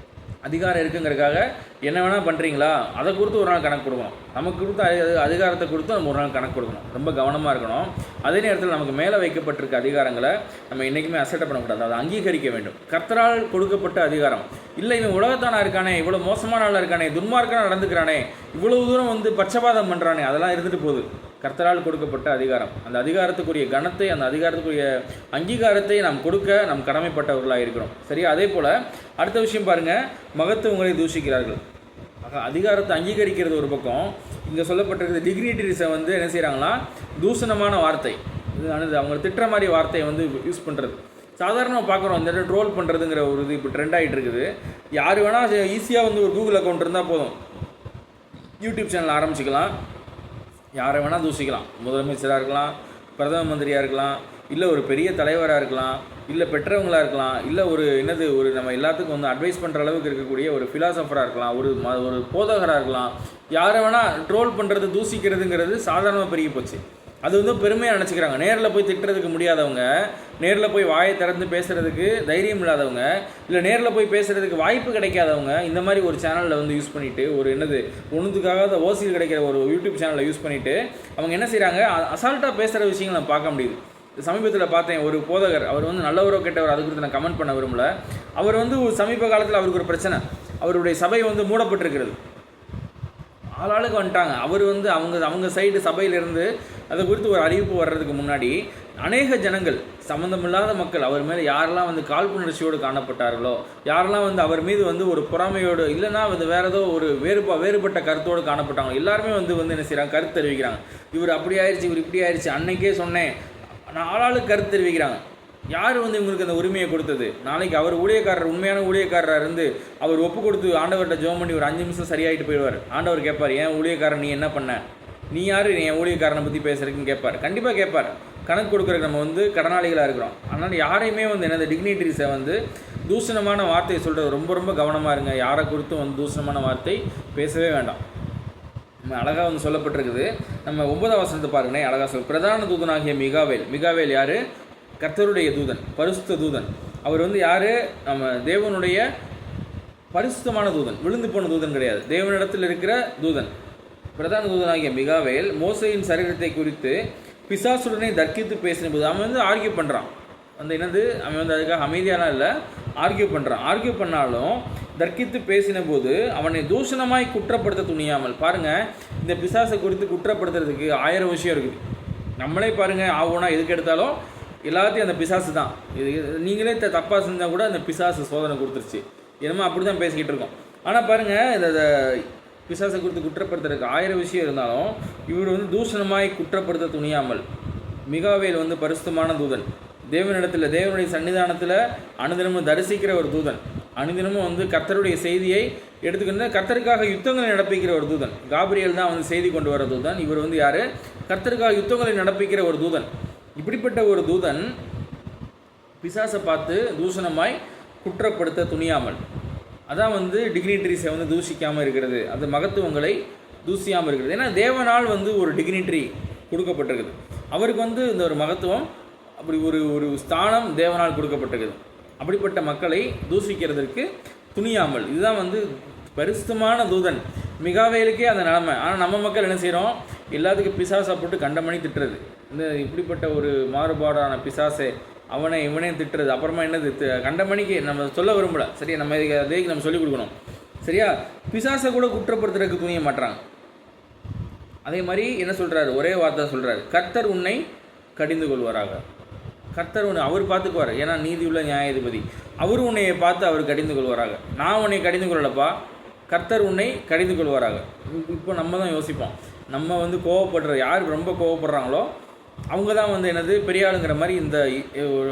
அதிகாரம் இருக்குங்கிறதுக்காக என்ன வேணால் பண்ணுறீங்களா, அதை கொடுத்து ஒரு நாள் கணக்கு கொடுக்கணும். நமக்கு கொடுத்து அதிகாரத்தை கொடுத்து நம்ம ஒரு நாள் கணக்கு கொடுக்கணும். ரொம்ப கவனமாக இருக்கணும். அதே நேரத்தில் நமக்கு மேலே வைக்கப்பட்டிருக்க அதிகாரங்களை நம்ம என்றைக்குமே அசட்டை பண்ணக்கூடாது, அதை அங்கீகரிக்க வேண்டும். கர்த்தரால் கொடுக்கப்பட்ட அதிகாரம் இல்லை, இவன் உலகத்தானா இருக்கானே, இவ்வளோ மோசமான ஆளாக இருக்கானே, துன்மார்க்கனாக நடந்துக்கிறானே, இவ்வளவு தூரம் வந்து பட்சபாதம் பண்ணுறானே, அதெல்லாம் இருந்துட்டு போகுது. கர்த்தரால் கொடுக்கப்பட்ட அதிகாரம், அந்த அதிகாரத்துக்குரிய கணத்தை, அந்த அதிகாரத்துக்குரிய அங்கீகாரத்தை நாம் கொடுக்க நாம் கடமைப்பட்டவர்களாக இருக்கிறோம். சரியா? அதே போல் அடுத்த விஷயம் பாருங்கள், மகத்துவங்களை தூஷிக்கிறார்கள். அதிகாரத்தை அங்கீகரிக்கிறது ஒரு பக்கம், இங்கே சொல்லப்பட்டிருக்கிறது டிக்னிட்டரிஸை வந்து என்ன செய்கிறாங்களா, தூஷணமான வார்த்தை, அவங்க திட்டுற மாதிரி வார்த்தையை வந்து யூஸ் பண்ணுறது. சாதாரணமாக பார்க்குறோம், இந்த இடத்துல ட்ரோல் பண்ணுறதுங்கிற ஒரு இது இப்போ ட்ரெண்ட் ஆகிட்டு இருக்குது. யார் வேணால் ஈஸியாக வந்து ஒரு கூகுள் அக்கௌண்ட் இருந்தால் போதும், யூடியூப் சேனல் ஆரம்பிச்சிக்கலாம், யாரை வேணால் தூஷிக்கலாம். முதலமைச்சராக இருக்கலாம், பிரதம மந்திரியாக இருக்கலாம், இல்லை ஒரு பெரிய தலைவராக இருக்கலாம், இல்லை பெற்றவங்களாக இருக்கலாம், இல்லை ஒரு நம்ம எல்லாத்துக்கும் வந்து அட்வைஸ் பண்ணுற அளவுக்கு இருக்கக்கூடிய ஒரு ஃபிலாசபராக இருக்கலாம், ஒரு போதகராக இருக்கலாம். யாரை வேணால் ட்ரோல் பண்ணுறது, தூசிக்கிறதுங்கிறது சாதாரணமாக பெருகி போச்சு. அது வந்து பெருமையாக நினச்சிக்கிறாங்க. நேரில் போய் திட்டுறதுக்கு முடியாதவங்க, நேரில் போய் வாயை திறந்து பேசுகிறதுக்கு தைரியம் இல்லாதவங்க, இல்லை நேரில் போய் பேசுகிறதுக்கு வாய்ப்பு கிடைக்காதவங்க இந்த மாதிரி ஒரு சேனலில் வந்து யூஸ் பண்ணிவிட்டு, ஒன்றுத்துக்காக ஓசியில் கிடைக்கிற ஒரு யூடியூப் சேனலை யூஸ் பண்ணிவிட்டு அவங்க என்ன செய்கிறாங்க, அசால்ட்டாக பேசுகிற விஷயங்கள் நம்ம பார்க்க முடியுது. சமீபத்தில் பார்த்தேன், ஒரு போதகர், அவர் வந்து நல்லவரோ கெட்டவர், அது குறித்து நான் கமெண்ட் பண்ண விரும்பல. அவர் வந்து சமீப காலத்தில் அவருக்கு ஒரு பிரச்சனை, அவருடைய சபை வந்து மூடப்பட்டிருக்கிறது. ஆளாளுக்கு வந்துட்டாங்க. அவர் வந்து அவங்க சைடு சபையிலிருந்து அதை குறித்து ஒரு அறிவிப்பு வர்றதுக்கு முன்னாடி அநேக ஜனங்கள், சம்மந்தமில்லாத மக்கள், அவர் மேலே யாரெல்லாம் வந்து காழ்ப்புணர்ச்சியோடு காணப்பட்டார்களோ, யாரெல்லாம் வந்து அவர் மீது வந்து ஒரு பொறாமையோடு, இல்லைனா வந்து வேறு ஏதோ ஒரு வேறுபட்ட கருத்தோடு காணப்பட்டாங்க, எல்லாருமே வந்து என்ன செய்கிறாங்க, கருத்து தெரிவிக்கிறாங்க. இவர் அப்படி ஆயிடுச்சு, இவர் இப்படி ஆயிடுச்சு, அன்னைக்கே சொன்னேன், நான் ஆளாளுக்கு கருத்து தெரிவிக்கிறாங்க. யார் வந்து இவங்களுக்கு அந்த உரிமையை கொடுத்தது? நாளைக்கு அவர் ஊழியக்காரர், உண்மையான ஊழியக்காரராக இருந்து அவர் ஒப்பு கொடுத்து ஆண்டவர்கிட்ட ஜெபம் பண்ணி ஒரு 5 நிமிஷம் சரியாயிட்டு போயிடுவார். ஆண்டவர் கேட்பார், ஏன் ஊழியக்காரன் நீ என்ன பண்ண, நீ யார் என் ஊழியக்காரனை பற்றி பேசுறதுக்குன்னு கேட்பார். கண்டிப்பாக கேட்பார். கணக்கு கொடுக்குறதுக்கு நம்ம வந்து கடனாளிகளாக இருக்கிறோம். அதனால் யாரையுமே வந்து என்னது டிக்னிட்டரிஸை வந்து தூஷணமான வார்த்தையை சொல்கிறது ரொம்ப ரொம்ப கவனமாக இருங்க. யாரை குறித்தும் வந்து தூஷணமான வார்த்தை பேசவே வேண்டாம். நம்ம அழகாக வந்து சொல்லப்பட்டிருக்குது. நம்ம 9ஆம் வசனத்தை பாருங்களேன், அழகாக பிரதான தூதனாகிய மிகாவேல் யார்? கர்த்தருடைய தூதன், பரிசுத்த தூதன். அவர் வந்து யார்? நம்ம தேவனுடைய பரிசுத்தமான தூதன், விழுந்து போன தூதன் கிடையாது, தேவனிடத்தில் இருக்கிற தூதன். பிரதான தூதனாகிய மிகாவேல் மோசையின் சரீரத்தை குறித்து பிசாசுடனே தர்க்கித்து பேசின போது அவன் வந்து ஆர்கியூ பண்ணுறான். அவன் வந்து அதுக்காக அமைதியாலாம் இல்லை, ஆர்கியூ பண்ணுறான். ஆர்கியூ பண்ணாலும் தர்க்கித்து பேசின போது அவனை தூஷணமாய் குற்றப்படுத்த துணியாமல். பாருங்கள், இந்த பிசாசை குறித்து குற்றப்படுத்துறதுக்கு 1000 விஷயம் இருக்குது. நம்மளே பாருங்கள், ஆகுனா எதுக்கு எடுத்தாலும் எல்லாத்தையும் அந்த பிசாசு தான். நீங்களே தப்பாக செஞ்சால் கூட அந்த பிசாசு சோதனை கொடுத்துருச்சு, என்னமோ அப்படி தான் பேசிக்கிட்டு இருக்கோம். ஆனால் பாருங்கள், இந்த பிசாசை குறித்து குற்றப்படுத்துறதுக்கு 1000 விஷயம் இருந்தாலும் இவர் வந்து தூஷணமாய் குற்றப்படுத்த துணியாமல். மிகாவேல் வந்து பரிசுத்தமான தூதன், தேவனிடத்தில், தேவனுடைய சன்னிதானத்தில் அனுதினமும் தரிசிக்கிற ஒரு தூதன், அனுதினமும் வந்து கர்த்தருடைய செய்தியை எடுத்துக்கிட்டு கர்த்தருக்காக யுத்தங்களை நடப்பிக்கிற ஒரு தூதன். காபிரியல் தான் வந்து செய்தி கொண்டு வர தூதன். இவர் வந்து யார்? கர்த்தருக்காக யுத்தங்களை நடப்பிக்கிற ஒரு தூதன். இப்படிப்பட்ட ஒரு தூதன் பிசாசை பார்த்து தூஷணமாய் குற்றப்படுத்த துணியாமல். அதான் வந்து டிக்னிட்டரிஸை வந்து தூஷிக்காமல் இருக்கிறது, அது மகத்துவங்களை தூசியாமல் இருக்கிறது. ஏன்னா தேவனால் வந்து ஒரு டிக்னிட்டரி கொடுக்கப்பட்டிருக்குது, அவருக்கு வந்து இந்த ஒரு மகத்துவம், அப்படி ஒரு ஸ்தானம் தேவனால் கொடுக்கப்பட்டிருக்குது. அப்படிப்பட்ட மக்களை தூஷிக்கிறதுக்கு துணியாமல். இதுதான் வந்து பரிசுத்தமான தூதன். மிகாவேலுக்கே அந்த நிலைமை. ஆனால் நம்ம மக்கள் என்ன செய்கிறோம், எல்லாத்துக்கும் பிசாசை போட்டு கண்டமணி திட்டுறது. இப்படிப்பட்ட ஒரு மாறுபாடான பிசாசை இவனே திட்டுறது. அப்புறமா என்னது, கண்டமணிக்கு நம்ம சொல்ல விரும்பல. சரியா? நம்ம அதுக்கு நம்ம சொல்லிக் கொடுக்கணும். சரியா? பிசாசை கூட குற்றப்படுத்துறதுக்கு துணிய மாட்டுறாங்க. அதே மாதிரி என்ன சொல்கிறாரு, ஒரே வார்த்தை சொல்கிறாரு, கர்த்தர் உன்னை கடிந்து கொள்வாராக. கர்த்தர் உன்னை அவர் பார்த்துக்குவார், ஏன்னா நீதி உள்ள நியாயாதிபதி. அவர் உன்னையை பார்த்து அவர் கடிந்து கொள்வாராக. நான் உன்னை கடிந்து கொள்ளலப்பா, கர்த்தர் உன்னை கடிந்து கொள்வாராக. இப்போ நம்ம தான் யோசிப்போம், நம்ம வந்து கோவப்படுற யாருக்கு ரொம்ப கோவப்படுறாங்களோ அவங்க தான் வந்து என்னது பெரிய ஆளுங்கிற மாதிரி இந்த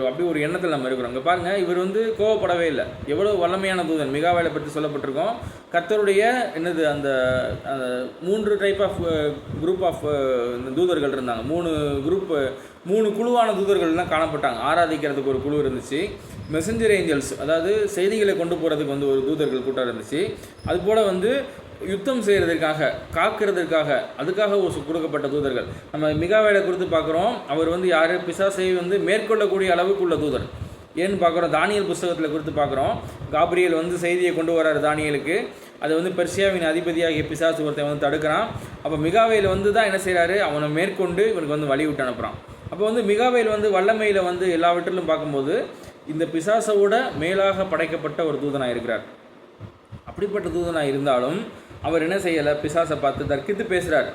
அப்படி ஒரு எண்ணத்தில் நம்ம இருக்கிறோம். இங்கே பாருங்கள், இவர் வந்து கோவப்படவே இல்லை. எவ்வளோ வல்லமையான தூதன். மிகாவேலை பற்றி சொல்லப்பட்டிருக்கோம். கர்த்தருடைய என்னது அந்த 3 டைப் ஆஃப் குரூப் ஆஃப் இந்த தூதர்கள் இருந்தாங்க. 3 குழுவான தூதர்கள்லாம் காணப்பட்டாங்க. ஆராதிக்கிறதுக்கு ஒரு குழு இருந்துச்சு. மெசஞ்சர் ஏஞ்சல்ஸ், அதாவது செய்திகளை கொண்டு போகிறதுக்கு வந்து ஒரு தூதர்கள் கூட்டம் இருந்துச்சு. அதுபோல் வந்து யுத்தம் செய்கிறதுக்காக, காக்கிறதுக்காக, அதுக்காக கொடுக்கப்பட்ட தூதர்கள். நம்ம மிகாவேலை குறித்து பார்க்குறோம். அவர் வந்து யார்? பிசாசை வந்து மேற்கொள்ளக்கூடிய அளவுக்கு உள்ள தூதர். ஏன்னு பார்க்குறோம், தானியல் புஸ்தகத்தில் குறித்து பார்க்குறோம். காபிரியல் வந்து செய்தியை கொண்டு வராரு தானியலுக்கு. அதை வந்து பெர்சியாவின் அதிபதியாகிய பிசாசு ஒருத்தன் வந்து தடுக்கிறான். அப்போ மிகாவேல் வந்து தான் என்ன செய்கிறாரு, அவனை மேற்கொண்டு இவனுக்கு வந்து வழி விட்டு அனுப்புகிறான். அப்போ வந்து மிகாவேல் வந்து வல்லமையில் வந்து எல்லாவற்றிலும் பார்க்கும்போது இந்த பிசாசோட மேலாக படைக்கப்பட்ட ஒரு தூதனாக இருக்கிறார். அப்படிப்பட்ட தூதனாக இருந்தாலும் அவர் என்ன செய்யலை, பிசாசை பார்த்து தர்க்கித்து பேசுகிறார்.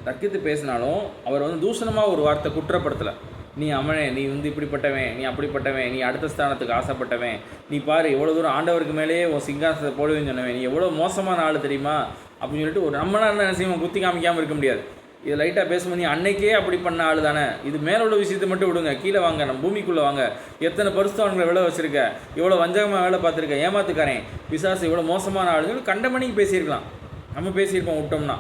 தர்க்கித்து பேசினாலும் அவர் வந்து தூஷணமாக ஒரு வார்த்தை குற்றப்படுத்தலை. நீ அவனே, நீ வந்து இப்படிப்பட்டவன், நீ அப்படிப்பட்டவன், நீ அடுத்த ஸ்தானத்துக்கு ஆசைப்பட்டவன், நீ பாரு எவ்வளோ தூரம் ஆண்டவருக்கு மேலேயே உன் சிங்காசத்தை போடுவேன்னு சொன்னவன், நீ எவ்வளோ மோசமான ஆள் தெரியுமா அப்படின்னு சொல்லிட்டு ஒரு நம்மளாக இருந்தால் என்ன செய்வோம், குத்தி காமிக்காமல் இருக்க முடியாது. இது லைட்டாக பேசும்போது நீ அன்னைக்கே அப்படி பண்ண ஆள் தானே, இது மேலே உள்ள விஷயத்தை மட்டும் விடுங்க, கீழே வாங்க, நம்ம பூமிக்குள்ளே வாங்க, எத்தனை பரிசுத்தவான்களை வேலை வச்சுருக்க, இவ்வளோ வஞ்சகமாக வேலை பார்த்துருக்கேன், ஏமாத்துக்காரன் பிசாசு இவ்வளோ மோசமான ஆளுங்க கண்டமணிக்கு பேசியிருக்கலாம், நம்ம பேசியிருப்போம் விட்டோம்னா.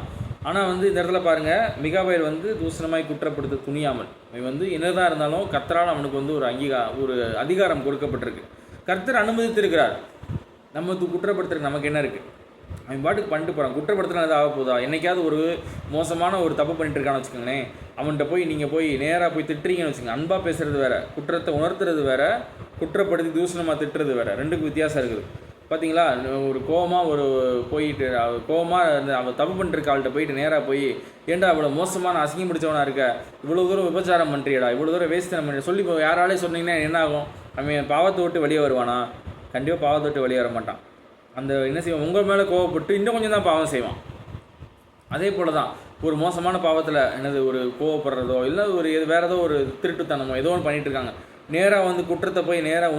ஆனால் வந்து இந்த இடத்துல பாருங்கள், மிகாவேல் வந்து தூசணமாய் குற்றப்படுத்த துணியாமல், இவன் வந்து என்னதான் இருந்தாலும் கர்த்தரால் அவனுக்கு வந்து ஒரு அதிகாரம் கொடுக்கப்பட்டிருக்கு. கர்த்தர் அனுமதித்திருக்கிறார். நம்ம குற்றப்படுத்துறதுக்கு நமக்கு என்ன இருக்குது? அவன் பாட்டுக்கு பண்ணிட்டு போகிறான். குற்றப்படுத்தினா ஆக போதா? என்றைக்காவது ஒரு மோசமான ஒரு தப்பு பண்ணிட்டு இருக்கான்னு வச்சுக்கோங்களேன், அவன்கிட்ட போய் நீங்கள் போய் நேராக போய் திட்டுறீங்கன்னு வச்சுக்கோங்க. அன்பாக பேசுகிறது வேறு, குற்றத்தை உணர்த்துறது வேறு, குற்றப்படுத்தி தூசணமாக திட்டுறது வேறு, ரெண்டுக்கு வித்தியாசம் இருக்குது. பார்த்தீங்களா? ஒரு கோவமாக அவன் தப்பு பண்ணிருக்க ஆள்கிட்ட போயிட்டு நேராக போய், ஏன்டா இவ்வளோ மோசமான அசிங்கம் பிடிச்சவனாக இருக்க, இவ்வளோ தூரம் விபச்சாரம் பண்ணுறியடா, இவ்வளோ தூரம் வேஸ்ட் பண்ணி சொல்லி யாராலே சொன்னீங்கன்னா என்ன ஆகும்? அவன் பாவத்தை விட்டு வெளியே வருவானா? கண்டிப்பாக பாவத்தை விட்டு வெளியே வர மாட்டான். அந்த என்ன செய்வான், உங்கள் மேலே கோவப்பட்டு இன்னும் கொஞ்சம் தான் பாவம் செய்வான். அதே போல் தான் ஒரு மோசமான பாவத்தில் என்னது ஒரு கோவப்படுறதோ இல்லை ஒரு வேறு ஏதோ ஒரு திருட்டுத்தனமோ ஏதோ ஒன்று பண்ணிகிட்டு இருக்காங்க. நேராக வந்து குற்றத்தை போய் நேராக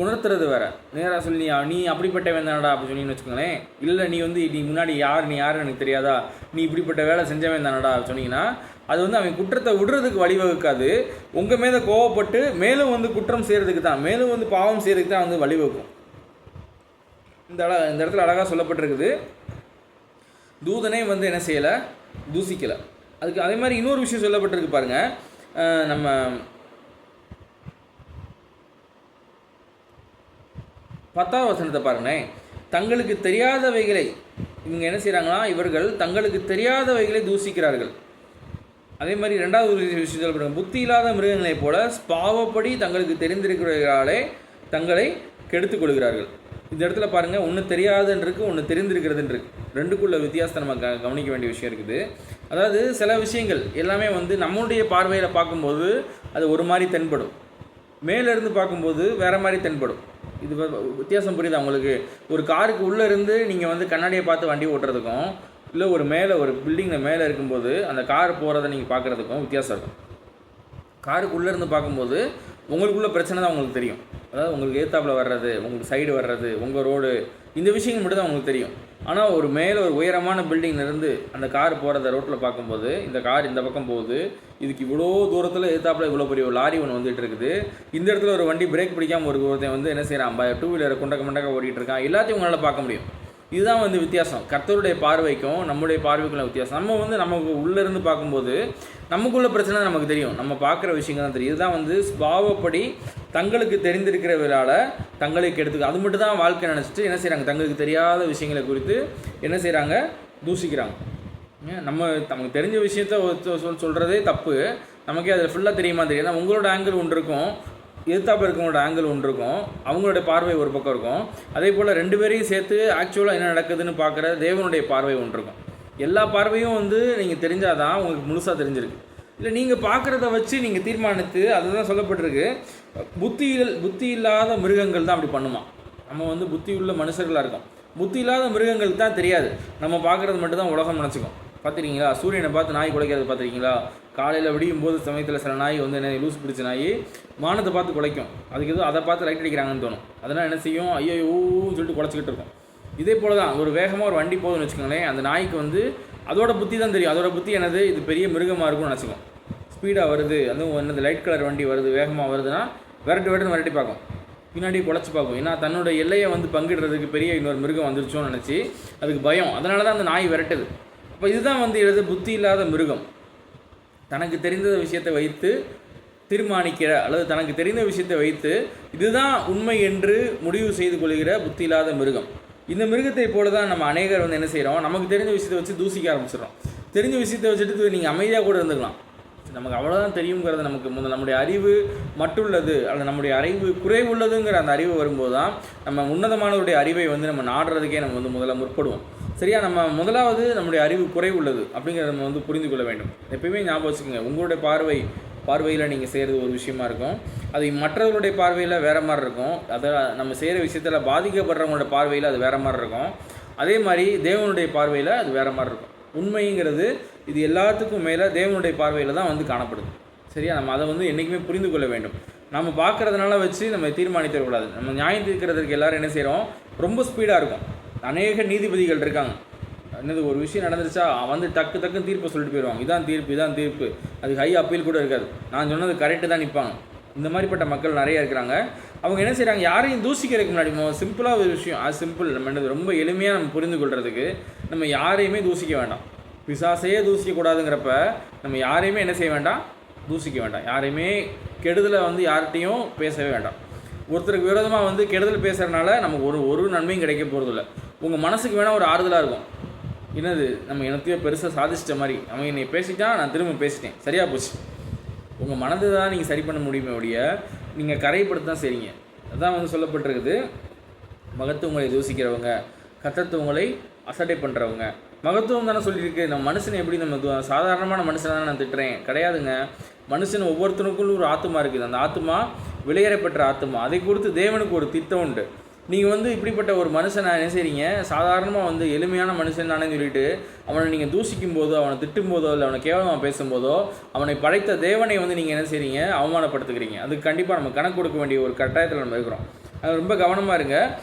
உணர்த்துறது வேறு. நேராக சொல்லி நீ அப்படிப்பட்டவன் தானடா அப்படி சொன்னீங்கன்னு வச்சுக்கோங்களேன். இல்லை நீ வந்து நீ முன்னாடி நீ யாருன்னு எனக்கு தெரியாதா, நீ இப்படிப்பட்ட வேலை செஞ்சவன் தானடா சொன்னீங்கன்னா அது வந்து அவன் குற்றத்தை விடுறதுக்கு வழிவகுக்காது. உங்கள் மேலே கோவப்பட்டு மேலும் வந்து குற்றம் செய்கிறதுக்கு தான், மேலும் வந்து பாவம் செய்கிறதுக்கு தான் வந்து வழிவகுக்கும். இந்த இடத்துல அழகாக சொல்லப்பட்டிருக்குது, தூதனே வந்து என்ன செய்யலை, தூசிக்கலை. அதுக்கு அதே மாதிரி இன்னொரு விஷயம் சொல்லப்பட்டிருக்கு பாருங்கள். நம்ம 10ஆம் வசனத்தை பாருங்களேன். தங்களுக்கு தெரியாதவைகளை இவங்க என்ன செய்கிறாங்கன்னா, இவர்கள் தங்களுக்கு தெரியாதவைகளை தூசிக்கிறார்கள். அதே மாதிரி 2வது விஷயம் சொல்லப்படுங்க, புத்தி இல்லாத மிருகங்களைப் போல பாவப்படி தங்களுக்கு தெரிந்திருக்கிறவர்களாலே தங்களை கெடுத்துக் கொள்கிறார்கள். இந்த இடத்துல பாருங்கள், ஒன்று தெரியாதுன்றிருக்கு, ஒன்று தெரிந்திருக்கிறதுன்றிருக்கு. ரெண்டுக்குள்ள வித்தியாசத்தை நம்ம கவனிக்க வேண்டிய விஷயம் இருக்குது. அதாவது சில விஷயங்கள் எல்லாமே வந்து நம்மளுடைய பார்வையில் பார்க்கும்போது அது ஒரு மாதிரி தென்படும், மேலேருந்து பார்க்கும்போது வேறு மாதிரி தென்படும். இது வித்தியாசம் புரியுது அவங்களுக்கு? ஒரு காருக்கு உள்ளே இருந்து நீங்கள் வந்து கண்ணாடியை பார்த்து வண்டி ஓட்டுறதுக்கும், இல்லை ஒரு பில்டிங்கில் மேலே இருக்கும்போது அந்த கார் போகிறத நீங்கள் பார்க்குறதுக்கும் வித்தியாசம் இருக்கும். காருக்கு உள்ளே இருந்து பார்க்கும்போது உங்களுக்குள்ள பிரச்சனை தான் உங்களுக்கு தெரியும். அதாவது உங்களுக்கு ஏத்தாப்பில் வர்றது, உங்களுக்கு சைடு வர்றது, உங்கள் ரோடு, இந்த விஷயங்கள் மட்டும் தான் உங்களுக்கு தெரியும். ஆனால் ஒரு உயரமான பில்டிங்லேருந்து அந்த கார் போகிறத ரோட்டில் பார்க்கும்போது, இந்த கார் இந்த பக்கம் போகுது, இதுக்கு இவ்வளோ தூரத்தில் ஏத்தாப்பில் இவ்வளோ பெரிய ஒரு லாரி ஒன்று வந்துட்டு இருக்குது, இந்த இடத்துல ஒரு வண்டி பிரேக் பிடிக்காமல் ஒருத்தன் வந்து என்ன செய்கிறான், 2 வீலரை கொண்டக்க ஓடிட்டு இருக்கான், எல்லாத்தையும் உங்களால் பார்க்க முடியும். இதுதான் வந்து வித்தியாசம். கர்த்தருடைய பார்வைக்கும் நம்முடைய பார்வைக்குள்ள வித்தியாசம். நம்ம வந்து நமக்கு உள்ளேருந்து பார்க்கும்போது நமக்குள்ள பிரச்சனை நமக்கு தெரியும், நம்ம பார்க்குற விஷயங்கள் தான் தெரியும். இதுதான் வந்து பாவப்படி தங்களுக்கு தெரிந்திருக்கிறவர்களால் தங்களை கெடுத்துக்க, அது மட்டும் தான் வாழ்க்கை நினச்சிட்டு என்ன செய்கிறாங்க, தங்களுக்கு தெரியாத விஷயங்களை குறித்து என்ன செய்கிறாங்க, தூசிக்கிறாங்க. நமக்கு தெரிஞ்ச விஷயத்த சொல்கிறதே தப்பு, நமக்கே அதில் ஃபுல்லாக தெரியுமா தெரியும். உங்களோட ஆங்கிள் ஒன்று இருக்கும், எதிர்த்தாப்பில் இருக்கவங்களோட ஆங்கிள் ஒன்று இருக்கும், அவங்களோட பார்வை ஒரு பக்கம் இருக்கும். அதே போல் 2 பேரையும் சேர்த்து ஆக்சுவலாக என்ன நடக்குதுன்னு பார்க்குற தேவனுடைய பார்வை ஒன்று இருக்கும். எல்லா பார்வையும் வந்து நீங்கள் தெரிஞ்சால் தான் உங்களுக்கு முழுசாக தெரிஞ்சிருக்கு. இல்லை நீங்கள் பார்க்குறத வச்சு நீங்கள் தீர்மானித்து, அதுதான் சொல்லப்பட்டிருக்கு, புத்தி இல்லாத மிருகங்கள் தான் அப்படி பண்ணுமா. நம்ம வந்து புத்தி உள்ள மனுஷர்களாக இருக்கோம், புத்தி இல்லாத மிருகங்களுக்கு தான் தெரியாது, நம்ம பார்க்குறது மட்டும் தான் உலகம் நினச்சிக்கும். பார்த்துருக்கீங்களா? சூரியனை பார்த்து நாய் குலைக்கிறது பார்த்துருக்கீங்களா? காலையில் விடியும் போது சமயத்தில் சில நாய் வந்து என்ன லூஸ் பிடிச்ச நாய் வானத்தை பார்த்து குலைக்கும். அதுக்கு எதுவும் அதை பார்த்து லைட் அடிக்கிறாங்கன்னு தோணும். அதனால் என்ன செய்யும்? ஐயோன்னு சொல்லிட்டு குலைச்சிக்கிட்டு இருக்கும். இதே போல் தான் ஒரு வேகமாக ஒரு வண்டி போகுதுன்னு வச்சுக்கோங்களேன், அந்த நாய்க்கு வந்து அதோட புத்தி தான் தெரியும். அதோட புத்தி என்னது, இது பெரிய மிருகமாக இருக்கும்னு நினச்சிக்கும். ஸ்பீடாக வருது, அதுவும் என்னது லைட் கலர் வண்டி வருது, வேகமாக வருதுன்னா விரட்டி பார்க்கும், பின்னாடி குலைச்சி பார்க்கும். ஏன்னா தன்னோட எல்லையை வந்து பங்கிடுறதுக்கு பெரிய இன்னொரு மிருகம் வந்துருச்சோன்னு நினச்சி அதுக்கு பயம். அதனால தான் அந்த நாய் விரட்டுது. அப்போ இதுதான் வந்து எழுது புத்தி இல்லாத மிருகம். தனக்கு தெரிந்த விஷயத்தை வைத்து தீர்மானிக்கிற அல்லது தனக்கு தெரிந்த விஷயத்தை வைத்து இதுதான் உண்மை என்று முடிவு செய்து கொள்கிற புத்தி இல்லாத மிருகம். இந்த மிருகத்தை போல தான் நம்ம அநேகர் வந்து என்ன செய்கிறோம், நமக்கு தெரிஞ்ச விஷயத்தை வச்சு தூசிக்க ஆரம்பிச்சிடறோம். தெரிஞ்ச விஷயத்தை வச்சுட்டு நீங்கள் அமைதியாக கூட இருந்துக்கலாம், நமக்கு அவ்வளோதான் தெரியுங்கிறது நமக்கு நம்முடைய அறிவு மட்டுள்ளது அல்லது நம்முடைய அறிவு குறைவுள்ளதுங்கிற அந்த அறிவு வரும்போது தான் நம்ம உன்னதமானவருடைய அறிவை வந்து நம்ம நாடுறதுக்கே நம்ம வந்து முதல்ல முற்படுவோம். சரியா? நம்ம முதலாவது நம்முடைய அறிவு குறைவுள்ளது அப்படிங்கிறத நம்ம வந்து புரிந்து கொள்ள வேண்டும். எப்பயுமே ஞாபகம் வச்சுக்கோங்க, உங்களுடைய பார்வையில் நீங்கள் செய்கிறது ஒரு விஷயமா இருக்கும், அது மற்றவர்களுடைய பார்வையில் வேறு மாதிரி இருக்கும். அதை நம்ம செய்கிற விஷயத்தில் பாதிக்கப்படுறவங்களோட பார்வையில் அது வேறு மாதிரி இருக்கும். அதே மாதிரி தேவனுடைய பார்வையில் அது வேறு மாதிரி இருக்கும். உண்மைங்கிறது இது எல்லாத்துக்கும் மேலே தேவனுடைய பார்வையில் தான் வந்து காணப்படுது. சரியா? நம்ம அதை வந்து என்றைக்குமே புரிந்து கொள்ள வேண்டும். நம்ம பார்க்குறதுனால வச்சு நம்ம தீர்மானித்தரக்கூடாது. நம்ம நியாயம் தீர்க்கிறதுக்கு எல்லோரும் என்ன செய்கிறோம், ரொம்ப ஸ்பீடாக இருக்கும். அநேக நீதிபதிகள் இருக்காங்க, என்னது ஒரு விஷயம் நடந்துருச்சா வந்து டக்குன்னு தீர்ப்பை சொல்லிட்டு போயிடுவாங்க. இதான் தீர்ப்பு, அது ஹை அப்பீல் கூட இருக்காது, நான் சொன்னது கரெக்டு தான் நிற்பாங்க. இந்த மாதிரிப்பட்ட மக்கள் நிறைய இருக்கிறாங்க. அவங்க என்ன செய்கிறாங்க, யாரையும் தூசிக்கிறதுக்கு முன்னாடி சிம்பிளாக ஒரு விஷயம், அது சிம்பிள், நம்ம என்னது ரொம்ப எளிமையாக நம்ம புரிந்து கொள்கிறதுக்கு நம்ம யாரையுமே தூசிக்க வேண்டாம். பிசாசையே தூசிக்கக்கூடாதுங்கிறப்ப நம்ம யாரையுமே என்ன செய்ய வேண்டாம், தூசிக்க வேண்டாம். யாரையுமே கெடுதலை வந்து யார்கிட்டையும் பேசவே வேண்டாம். ஒருத்தருக்கு விரோதமாக வந்து கெடுதல் பேசுகிறதுனால நமக்கு ஒரு நன்மையும் கிடைக்க போகிறதில்ல. உங்கள் மனசுக்கு வேணால் ஒரு ஆறுதலாக இருக்கும், என்னது நம்ம எனத்தையோ பெருசாக சாதிச்சிட்ட மாதிரி, அவன் என்னை பேசிட்டான், நான் திரும்ப பேசிட்டேன், சரியாக போச்சு. உங்கள் மனதை தான் நீங்கள் சரி பண்ண முடியுமே ஒழிய நீங்கள் கரைப்படுத்த தான் செய்றீங்க. அதுதான் வந்து சொல்லப்பட்டிருக்குது, மகத்துவங்களை தூசிக்கிறவங்க கர்த்தத்துவங்களை அசட்டை பண்ணுறவங்க. மகத்துவம் தானே சொல்லியிருக்கு. நம்ம மனுஷனை எப்படி நம்ம சாதாரணமான மனுஷனை தான் நான் திட்டுறேன் கிடையாதுங்க. மனுஷன் ஒவ்வொருத்தனுக்குள்ள ஒரு ஆத்மா இருக்குது. அந்த ஆத்மா விலையேறப்பெற்ற ஆத்மா. அதை கொடுத்து தேவனுக்கு ஒரு திட்டம் உண்டு. நீங்கள் வந்து இப்படிப்பட்ட ஒரு மனுஷனை என்ன செய்றீங்க, சாதாரணமாக வந்து எளிமையான மனுஷன் தானே சொல்லிட்டு அவனை நீங்கள் தூசிக்கும் போதோ, அவனை திட்டும் போதோ, இல்லை அவனை கேவலமாக பேசும்போதோ, அவனை படைத்த தேவனை வந்து நீங்கள் என்ன செய்றீங்க, அவமானப்படுத்துக்கிறீங்க. அதுக்கு கண்டிப்பாக நம்ம கணக்கு கொடுக்க வேண்டிய ஒரு கட்டாயத்தில் நம்ம இருக்கிறோம். அது ரொம்ப கவனமாக இருங்க.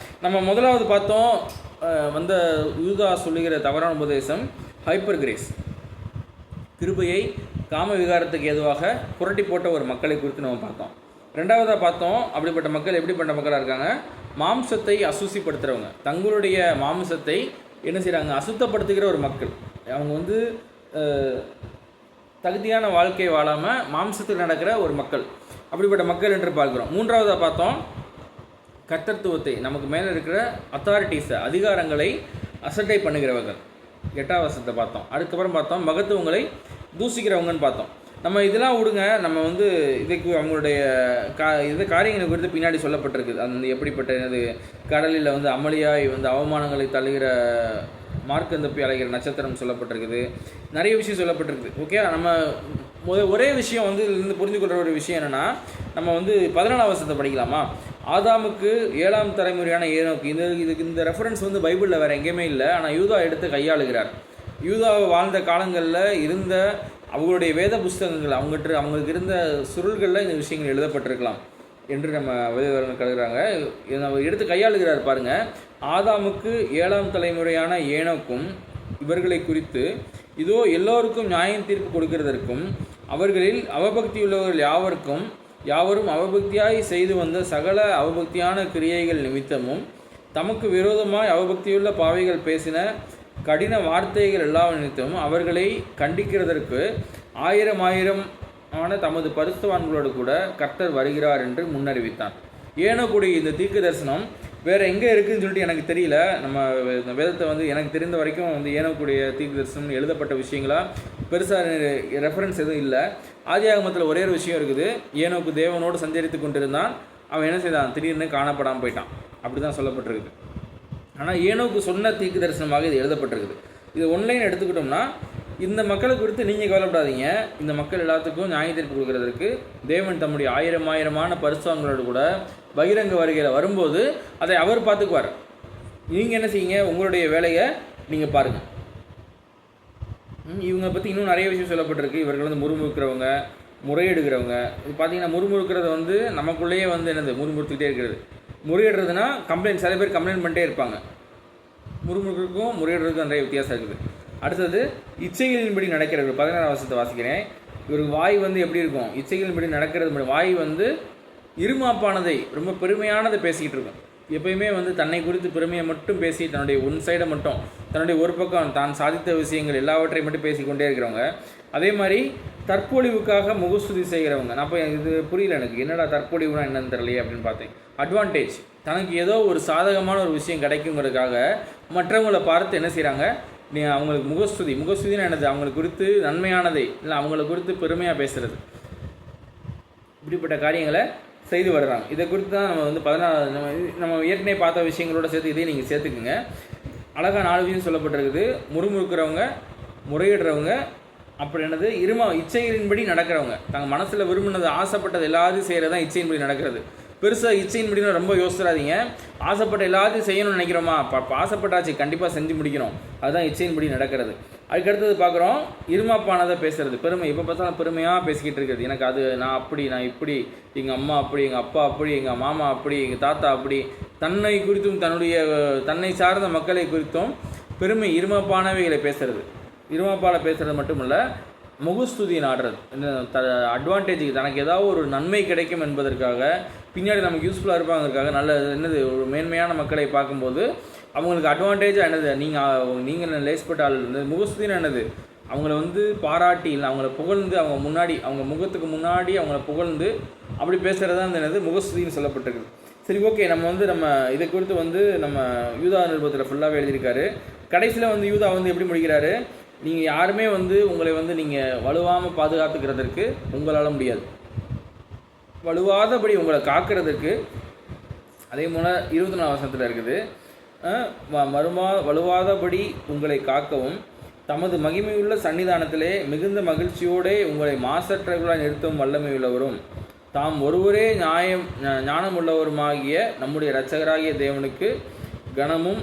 நம்ம முதலாவது பார்த்தோம் வந்த யூதா சொல்லுகிற தவறான உபதேசம் ஹைப்பர் கிரேஸ், கிருபையை காம விகாரத்துக்கு ஏதுவாக புரட்டி போட்ட ஒரு மக்களை குறித்து நம்ம பார்த்தோம். ரெண்டாவதாக பார்த்தோம், அப்படிப்பட்ட மக்கள் எப்படிப்பட்ட மக்களாக இருக்காங்க, மாம்சத்தை அசுசிப்படுத்துகிறவங்க, தங்களுடைய மாம்சத்தை என்ன செய்கிறாங்க, அசுத்தப்படுத்துகிற ஒரு மக்கள். அவங்க வந்து தகுதியான வாழ்க்கையை வாழாமல் மாம்சத்தில் நடக்கிற ஒரு மக்கள், அப்படிப்பட்ட மக்கள் என்று பார்க்குறோம். மூன்றாவதாக பார்த்தோம் கர்த்தத்துவத்தை, நமக்கு மேலே இருக்கிற அத்தாரிட்டிஸை, அதிகாரங்களை அசட்டை பண்ணுகிறவர்கள், 8ஆம் வசனத்தை பார்த்தோம். அதுக்கப்புறம் பார்த்தோம் மகத்துவங்களை தூசிக்கிறவங்கன்னு பார்த்தோம். நம்ம இதெல்லாம் விடுங்க, நம்ம வந்து இதுக்கு அவங்களுடைய காரியங்களை குறித்து பின்னாடி சொல்லப்பட்டிருக்குது. அது எப்படிப்பட்ட என்னது, கடலில் வந்து அமளியாய் வந்து அவமானங்களை தள்ளுகிற மார்க்கந்தப்பி அலைகிற நட்சத்திரம் சொல்லப்பட்டிருக்குது, நிறைய விஷயம் சொல்லப்பட்டிருக்குது. ஓகே, நம்ம ஒரே விஷயம் வந்து இதுலேருந்து புரிஞ்சு கொள்கிற ஒரு விஷயம் என்னென்னா, நம்ம வந்து 14ஆம் வசனத்தை படிக்கலாமா. ஆதாமுக்கு 7ஆம் தலைமுறையான ஏனோக்கு, இந்த ரெஃபரன்ஸ் வந்து பைபிளில் வேறு எங்கேயுமே இல்லை, ஆனால் யூதா எடுத்து கையாளுகிறார். யூதா வாழ்ந்த காலங்களில் இருந்த அவங்களுடைய வேத புஸ்தகங்கள், அவங்களுக்கு இருந்த சுருள்களில் இந்த விஷயங்கள் எழுதப்பட்டிருக்கலாம் என்று நம்ம வேதவர்கள் கருதுகிறாங்க. அவர் எடுத்து கையாளுகிறார் பாருங்கள். ஆதாமுக்கு 7ஆம் தலைமுறையான ஏனோக்கும் இவர்களை குறித்து, இதோ எல்லோருக்கும் நியாயம் தீர்ப்பு கொடுக்கிறதற்கும் அவர்களில் அவபக்தியுள்ளவர்கள் யாவரும் அவபக்தியாய் செய்து வந்த சகல அவபக்தியான கிரியைகள் நிமித்தமும் தமக்கு விரோதமாய் அவபக்தியுள்ள பாவிகள் பேசின கடின வார்த்தைகள் எல்லா நிமித்தமும் அவர்களை கண்டிக்கிறதற்கு 1000 தமது பரிசுத்தவான்களோடு கூட கர்த்தர் வருகிறார் என்று முன்னறிவித்தான். ஏனோக்குடைய இந்த தீர்க்க தரிசனம் வேறு எங்கே இருக்குதுன்னு சொல்லிட்டு எனக்கு தெரியல. நம்ம வேதத்தை வந்து எனக்கு தெரிந்த வரைக்கும் வந்து ஏனோக்குடைய தீர்க்க தரிசனம் எழுதப்பட்ட விஷயங்களாக பெருசாக ரெஃபரன்ஸ் எதுவும் இல்லை. ஆதியாகமத்தில் ஒரே ஒரு விஷயம் இருக்குது, ஏனோக்கு தேவனோடு சஞ்சரித்து கொண்டிருந்தான், அவன் என்ன செய்தான், திடீர்னு காணப்படாமல் போயிட்டான், அப்படி தான் சொல்லப்பட்டிருக்குது. ஆனால் ஏனோக்கு சொன்ன தீர்க்க தரிசனமாக இது எழுதப்பட்டிருக்குது. இது ஒன்லைன் எடுத்துக்கிட்டோம்னா, இந்த மக்களை குறித்து நீங்கள் கவலைப்படாதீங்க, இந்த மக்கள் எல்லாத்துக்கும் நியாய தீர்ப்பு கொடுக்கறதுக்கு தேவன் தம்முடைய 1000 பரிசுத்தவான்களோடு கூட பகிரங்க வருகையில் வரும்போது அதை அவர் பார்த்துக்குவார். நீங்கள் என்ன செய்யுங்க, உங்களுடைய வேலையை நீங்கள் பாருங்கள். இவங்க பற்றி இன்னும் நிறைய விஷயம் சொல்லப்பட்டிருக்கு. இவர்கள் வந்து முறுமுறுக்கிறவங்க, முறையிடுகிறவங்க. இது பார்த்தீங்கன்னா முறுமுறுக்கிறது வந்து நமக்குள்ளேயே வந்து என்னது முறுமுறுத்துக்கிட்டே இருக்கிறது. முறையிடுறதுனா கம்ப்ளைண்ட், சில பேர் கம்ப்ளைண்ட் பண்ணிட்டே இருப்பாங்க. முறுமுறுக்கும் முறையிடுறதுக்கும் நிறைய வித்தியாசம் இருக்குது. அடுத்தது இச்சைகளின்படி நடக்கிறது. 16ஆம் வசனத்தை வாசிக்கிறேன். இவருக்கு வாய் வந்து எப்படி இருக்கும்? இச்சைகளின்படி நடக்கிறது. வாய் வந்து இருமாப்பானதை, ரொம்ப பெருமையானதை பேசிக்கிட்டு இருக்கும். எப்பயுமே வந்து தன்னை குறித்து பெருமையை மட்டும் பேசி, தன்னுடைய ஒன் சைடை மட்டும், தன்னுடைய ஒரு பக்கம் தான் சாதித்த விஷயங்கள் எல்லாவற்றையும் மட்டும் பேசிக்கொண்டே இருக்கிறவங்க. அதே மாதிரி தற்பொழிவுக்காக முகஸ்துதி செய்கிறவங்க. நான் இப்போ இது புரியல எனக்கு, என்னடா தற்பொழிவுனா என்னன்னு தெரியலையே அப்படின்னு பார்த்தேன். அட்வான்டேஜ், தனக்கு ஏதோ ஒரு சாதகமான ஒரு விஷயம் கிடைக்குங்கிறதுக்காக மற்றவங்களை பார்த்து என்ன செய்கிறாங்க, அவங்களுக்கு முகஸ்துதினா என்னது? அவங்களுக்கு குறித்து நன்மையானதை இல்லை அவங்கள குறித்து பெருமையாக பேசுகிறது. இப்படிப்பட்ட காரியங்களை செய்து வர்றாங்க. இதை குறித்து தான் நம்ம வந்து 14 நம்ம ஏற்கனவே பார்த்த விஷயங்களோட சேர்த்து இதையும் நீங்கள் சேர்த்துக்குங்க. அழகாக 4 விஷயம் சொல்லப்பட்டிருக்குது. முறுமுறுக்கிறவங்க, முறையிடுறவங்க, அப்படி என்னது இச்சைகளின்படி நடக்கிறவங்க. தாங்கள் மனசில் விரும்பினது, ஆசைப்பட்டது எல்லாத்தையும் செய்கிறது தான் இச்சையின்படி நடக்கிறது. பெருசாக இச்சையின்படினா ரொம்ப யோசிச்சிடாதீங்க. ஆசைப்பட்ட எல்லாத்தையும் செய்யணும்னு நினைக்கிறோமா, ஆசைப்பட்டாச்சு கண்டிப்பாக செஞ்சு முடிக்கணும், அதுதான் இச்சையின்படி நடக்கிறது. அதுக்கடுத்தது பார்க்குறோம், இருமாப்பானதை பேசுகிறது, பெருமை. எப்போ பார்த்தாலும் பெருமையாக பேசிக்கிட்டு இருக்கிறது. எனக்கு அது, நான் அப்படி, நான் இப்படி, எங்கள் அம்மா அப்படி, எங்கள் அப்பா அப்படி, எங்கள் மாமா அப்படி, எங்கள் தாத்தா அப்படி, தன்னை குறித்தும் தன்னை சார்ந்த மக்களை குறித்தும் பெருமை இருமாப்பானவைகளை பேசுறது. இருமாப்பால் பேசுகிறது மட்டும் இல்லை, முகஸ்துதியை நாடுறது. அட்வான்டேஜுக்கு, தனக்கு ஏதாவது ஒரு நன்மை கிடைக்கும் என்பதற்காக, பின்னாடி நமக்கு யூஸ்ஃபுல்லாக இருப்பாங்கிறதுக்காக, நல்ல என்னது ஒரு மேன்மையான மக்களை பார்க்கும்போது அவங்களுக்கு அட்வான்டேஜாக என்னது, நீங்கள் லேஸ்பட்ட ஆள். முகஸ்துதினா என்னது? அவங்கள வந்து பாராட்டி, இல்லை அவங்கள புகழ்ந்து, அவங்க முன்னாடி, அவங்க முகத்துக்கு முன்னாடி அவங்கள புகழ்ந்து அப்படி பேசுகிறது தான் அந்த என்னது முகஸ்துதின்னு சொல்லப்பட்டிருக்குது. சரி, ஓகே. நம்ம இதை குறித்து வந்து நம்ம யூதா நிருபத்தில் ஃபுல்லாகவே எழுதியிருக்காரு. கடைசியில் வந்து யூதா வந்து எப்படி முடிக்கிறாரு, நீங்கள் யாருமே வந்து உங்களை வந்து நீங்கள் வலுவாமல் பாதுகாத்துக்கிறதுக்கு உங்களால் முடியாது, வலுவாதபடி உங்களை காக்கிறதுக்கு. அதே போல் 24 வசனத்தில் இருக்குது, வலுவாதபடி உங்களை காக்கவும் தமது மகிமையுள்ள சன்னிதானத்திலே மிகுந்த மகிழ்ச்சியோடு உங்களை மாசற்றவர்களாக நிறுத்தும் வல்லமை உள்ளவரும் தாம் ஒருவரே ஞானமுள்ளவருமாகிய நம்முடைய இரட்சகராகிய தேவனுக்கு கனமும்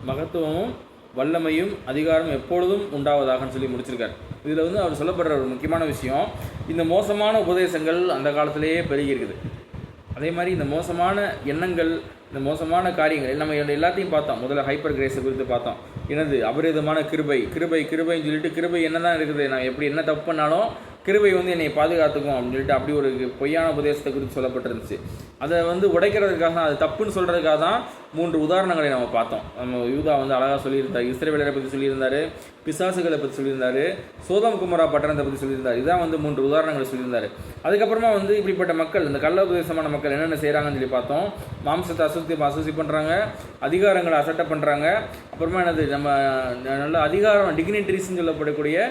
மகத்துவமும் வல்லமையும் அதிகாரம் எப்பொழுதும் உண்டாவதாகன்னு சொல்லி முடிச்சிருக்கார். இதில் வந்து அவர் சொல்லப்படுற ஒரு முக்கியமான விஷயம், இந்த மோசமான உபதேசங்கள் அந்த காலத்திலேயே பெருகி இருக்குது. அதே மாதிரி இந்த மோசமான எண்ணங்கள், இந்த மோசமான காரியங்கள் நம்ம எல்லாத்தையும் பார்த்தோம். முதல்ல ஹைப்பர் கிரேஸை குறித்து பார்த்தோம். என்னது அபரிதமான கிருபைன்னு சொல்லிட்டு, கிருபை என்ன தான் இருக்குது, நான் எப்படி என்ன தப்பு பண்ணாலும் கிருபை வந்து என்னை பாதுகாத்துக்கும் அப்படின்னு சொல்லிட்டு அப்படி ஒரு பொய்யான உபதேசத்தை குறித்து சொல்லப்பட்டிருந்துச்சு. அதை வந்து உடைக்கிறதுக்காக தான், அது தப்புன்னு சொல்கிறதுக்காக தான் 3 உதாரணங்களை நம்ம பார்த்தோம். நம்ம யூதா வந்து அழகாக சொல்லியிருந்தார், இஸ்ரவேலரை பற்றி சொல்லியிருந்தார், பிசாசுகளை பற்றி சொல்லியிருந்தார், சோதம் குமரா பட்டணத்தை பற்றி சொல்லியிருந்தார். இதான் வந்து 3 உதாரணங்களை சொல்லியிருந்தார். அதுக்கப்புறமா வந்து இப்படிப்பட்ட மக்கள், இந்த கள்ள உபதேசமான மக்கள் என்னென்ன செய்கிறாங்கன்னு சொல்லி பார்த்தோம். மாம்சத்தை அசுசி பண்ணுறாங்க, அதிகாரங்களை அசட்டை பண்ணுறாங்க. அப்புறமா என்னது, நம்ம நல்ல அதிகாரம் டிக்னிட்டரிஸ்ன்னு சொல்லப்படக்கூடிய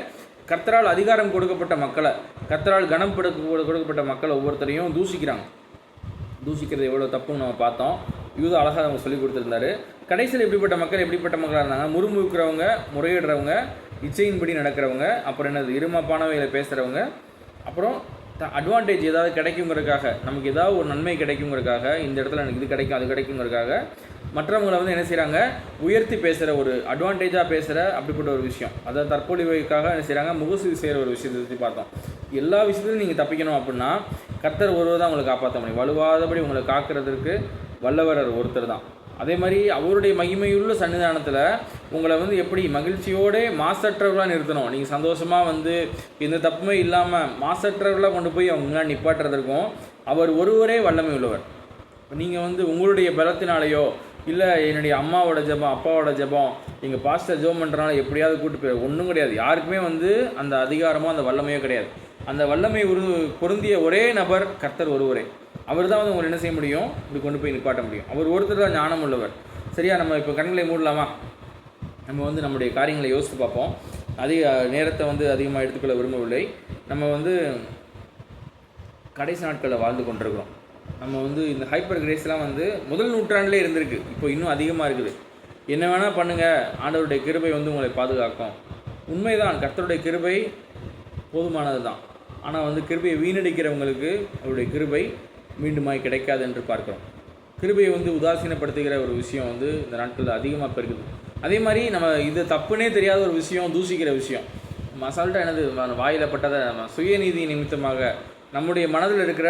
கர்த்தரால் அதிகாரம் கொடுக்கப்பட்ட மக்களை, கர்த்தரால் கனம் கொடுக்கப்பட்ட மக்களை ஒவ்வொருத்தரையும் தூஷிக்கிறது எவ்வளோ தப்புன்னு நம்ம பார்த்தோம். யூதா அழகாக அவங்க சொல்லி கொடுத்துருந்தாரு. கடைசியில் எப்படிப்பட்ட மக்களாக இருந்தாங்க, முறுமுறுக்கிறவங்க, முறையிடுறவங்க, இச்சையின்படி நடக்கிறவங்க, அப்புறம் என்னது இருமாப்பானவைகளை பேசுகிறவங்க, அப்புறம் அட்வான்டேஜ் ஏதாவது கிடைக்குங்கிறதுக்காக, நமக்கு ஏதாவது ஒரு நன்மை கிடைக்குங்கிறதுக்காக, இந்த இடத்துல எனக்கு இது கிடைக்கும் அது கிடைக்குங்கிறதுக்காக மற்றவங்களை வந்து என்ன செய்கிறாங்க, உயர்த்தி பேசுகிற, ஒரு அட்வான்டேஜாக பேசுகிற அப்படிப்பட்ட ஒரு விஷயம். அதை தற்பொழிவுக்காக என்ன செய்கிறாங்க, முகஸ்துதி செய்கிற ஒரு விஷயத்தை பற்றி பார்த்தோம். எல்லா விஷயத்துலையும் நீங்கள் தப்பிக்கணும் அப்படின்னா கர்த்தர் ஒருவர் தான் உங்களை காப்பாற்ற முடியும். வலுவாதபடி உங்களை காக்கிறதுக்கு வல்லவர் ஒருத்தர் தான். அதே மாதிரி அவருடைய மகிமையுள்ள சன்னிதானத்தில் உங்களை வந்து எப்படி மகிழ்ச்சியோடு மாசற்றவர்களாக நிறுத்தணும். நீங்கள் சந்தோஷமாக வந்து எந்த தப்புமே இல்லாமல் மாசற்றவர்களாக கொண்டு போய் அவங்க முன்னாடி நிப்பாட்டுறதுக்கும் அவர் ஒருவரே வல்லமை உள்ளவர். நீங்கள் வந்து உங்களுடைய பலத்தினாலேயோ, இல்லை என்னுடைய அம்மாவோட ஜெபம், அப்பாவோட ஜெபம், எங்கள் பாஸ்டர் ஜெபம் பண்ணுறனால எப்படியாவது கூட்டு போய் ஒன்றும் கிடையாது. யாருக்குமே வந்து அந்த அதிகாரமோ அந்த வல்லமையோ கிடையாது. அந்த வல்லமை பொருந்திய ஒரே நபர் கர்த்தர் ஒருவரே. அவர் தான் வந்து உங்களை என்ன செய்ய முடியும், இப்படி கொண்டு போய் நிப்பாட்ட முடியும். அவர் ஒருத்தர் தான் ஞானம் உள்ளவர். சரியா, நம்ம இப்போ கண்களை மூடலாமா? நம்ம வந்து நம்முடைய காரியங்களை யோசித்து பார்ப்போம். அதிக நேரத்தை வந்து அதிகமாக எடுத்துக்கொள்ள விரும்பவில்லை. நம்ம வந்து கடைசி நாட்களில் வாழ்ந்து கொண்டிருக்கிறோம். நம்ம வந்து இந்த ஹைப்பர் கிரேஸ்லாம் வந்து முதல் நூற்றாண்டிலே இருந்திருக்கு, இப்போ இன்னும் அதிகமாக இருக்குது. என்ன வேணால் பண்ணுங்கள், ஆண்டவருடைய கிருபை வந்து உங்களை பாதுகாக்கும். உண்மைதான், கர்த்தருடைய கிருபை போதுமானது தான். ஆனால் வந்து கிருபையை வீணடிக்கிறவங்களுக்கு அவருடைய கிருபை மீண்டுமாய் கிடைக்காது என்று பார்க்குறோம். கிருபையை வந்து உதாசீனப்படுத்துகிற ஒரு விஷயம் வந்து இந்த நாட்களில் அதிகமாக பெருகுது. அதே மாதிரி நம்ம இது தப்புனே தெரியாத ஒரு விஷயம், தூஷிக்கிற விஷயம். அசால்ட்டாக என்னது வாயில் பட்டதை சுயநீதி நிமித்தமாக, நம்முடைய மனதில் இருக்கிற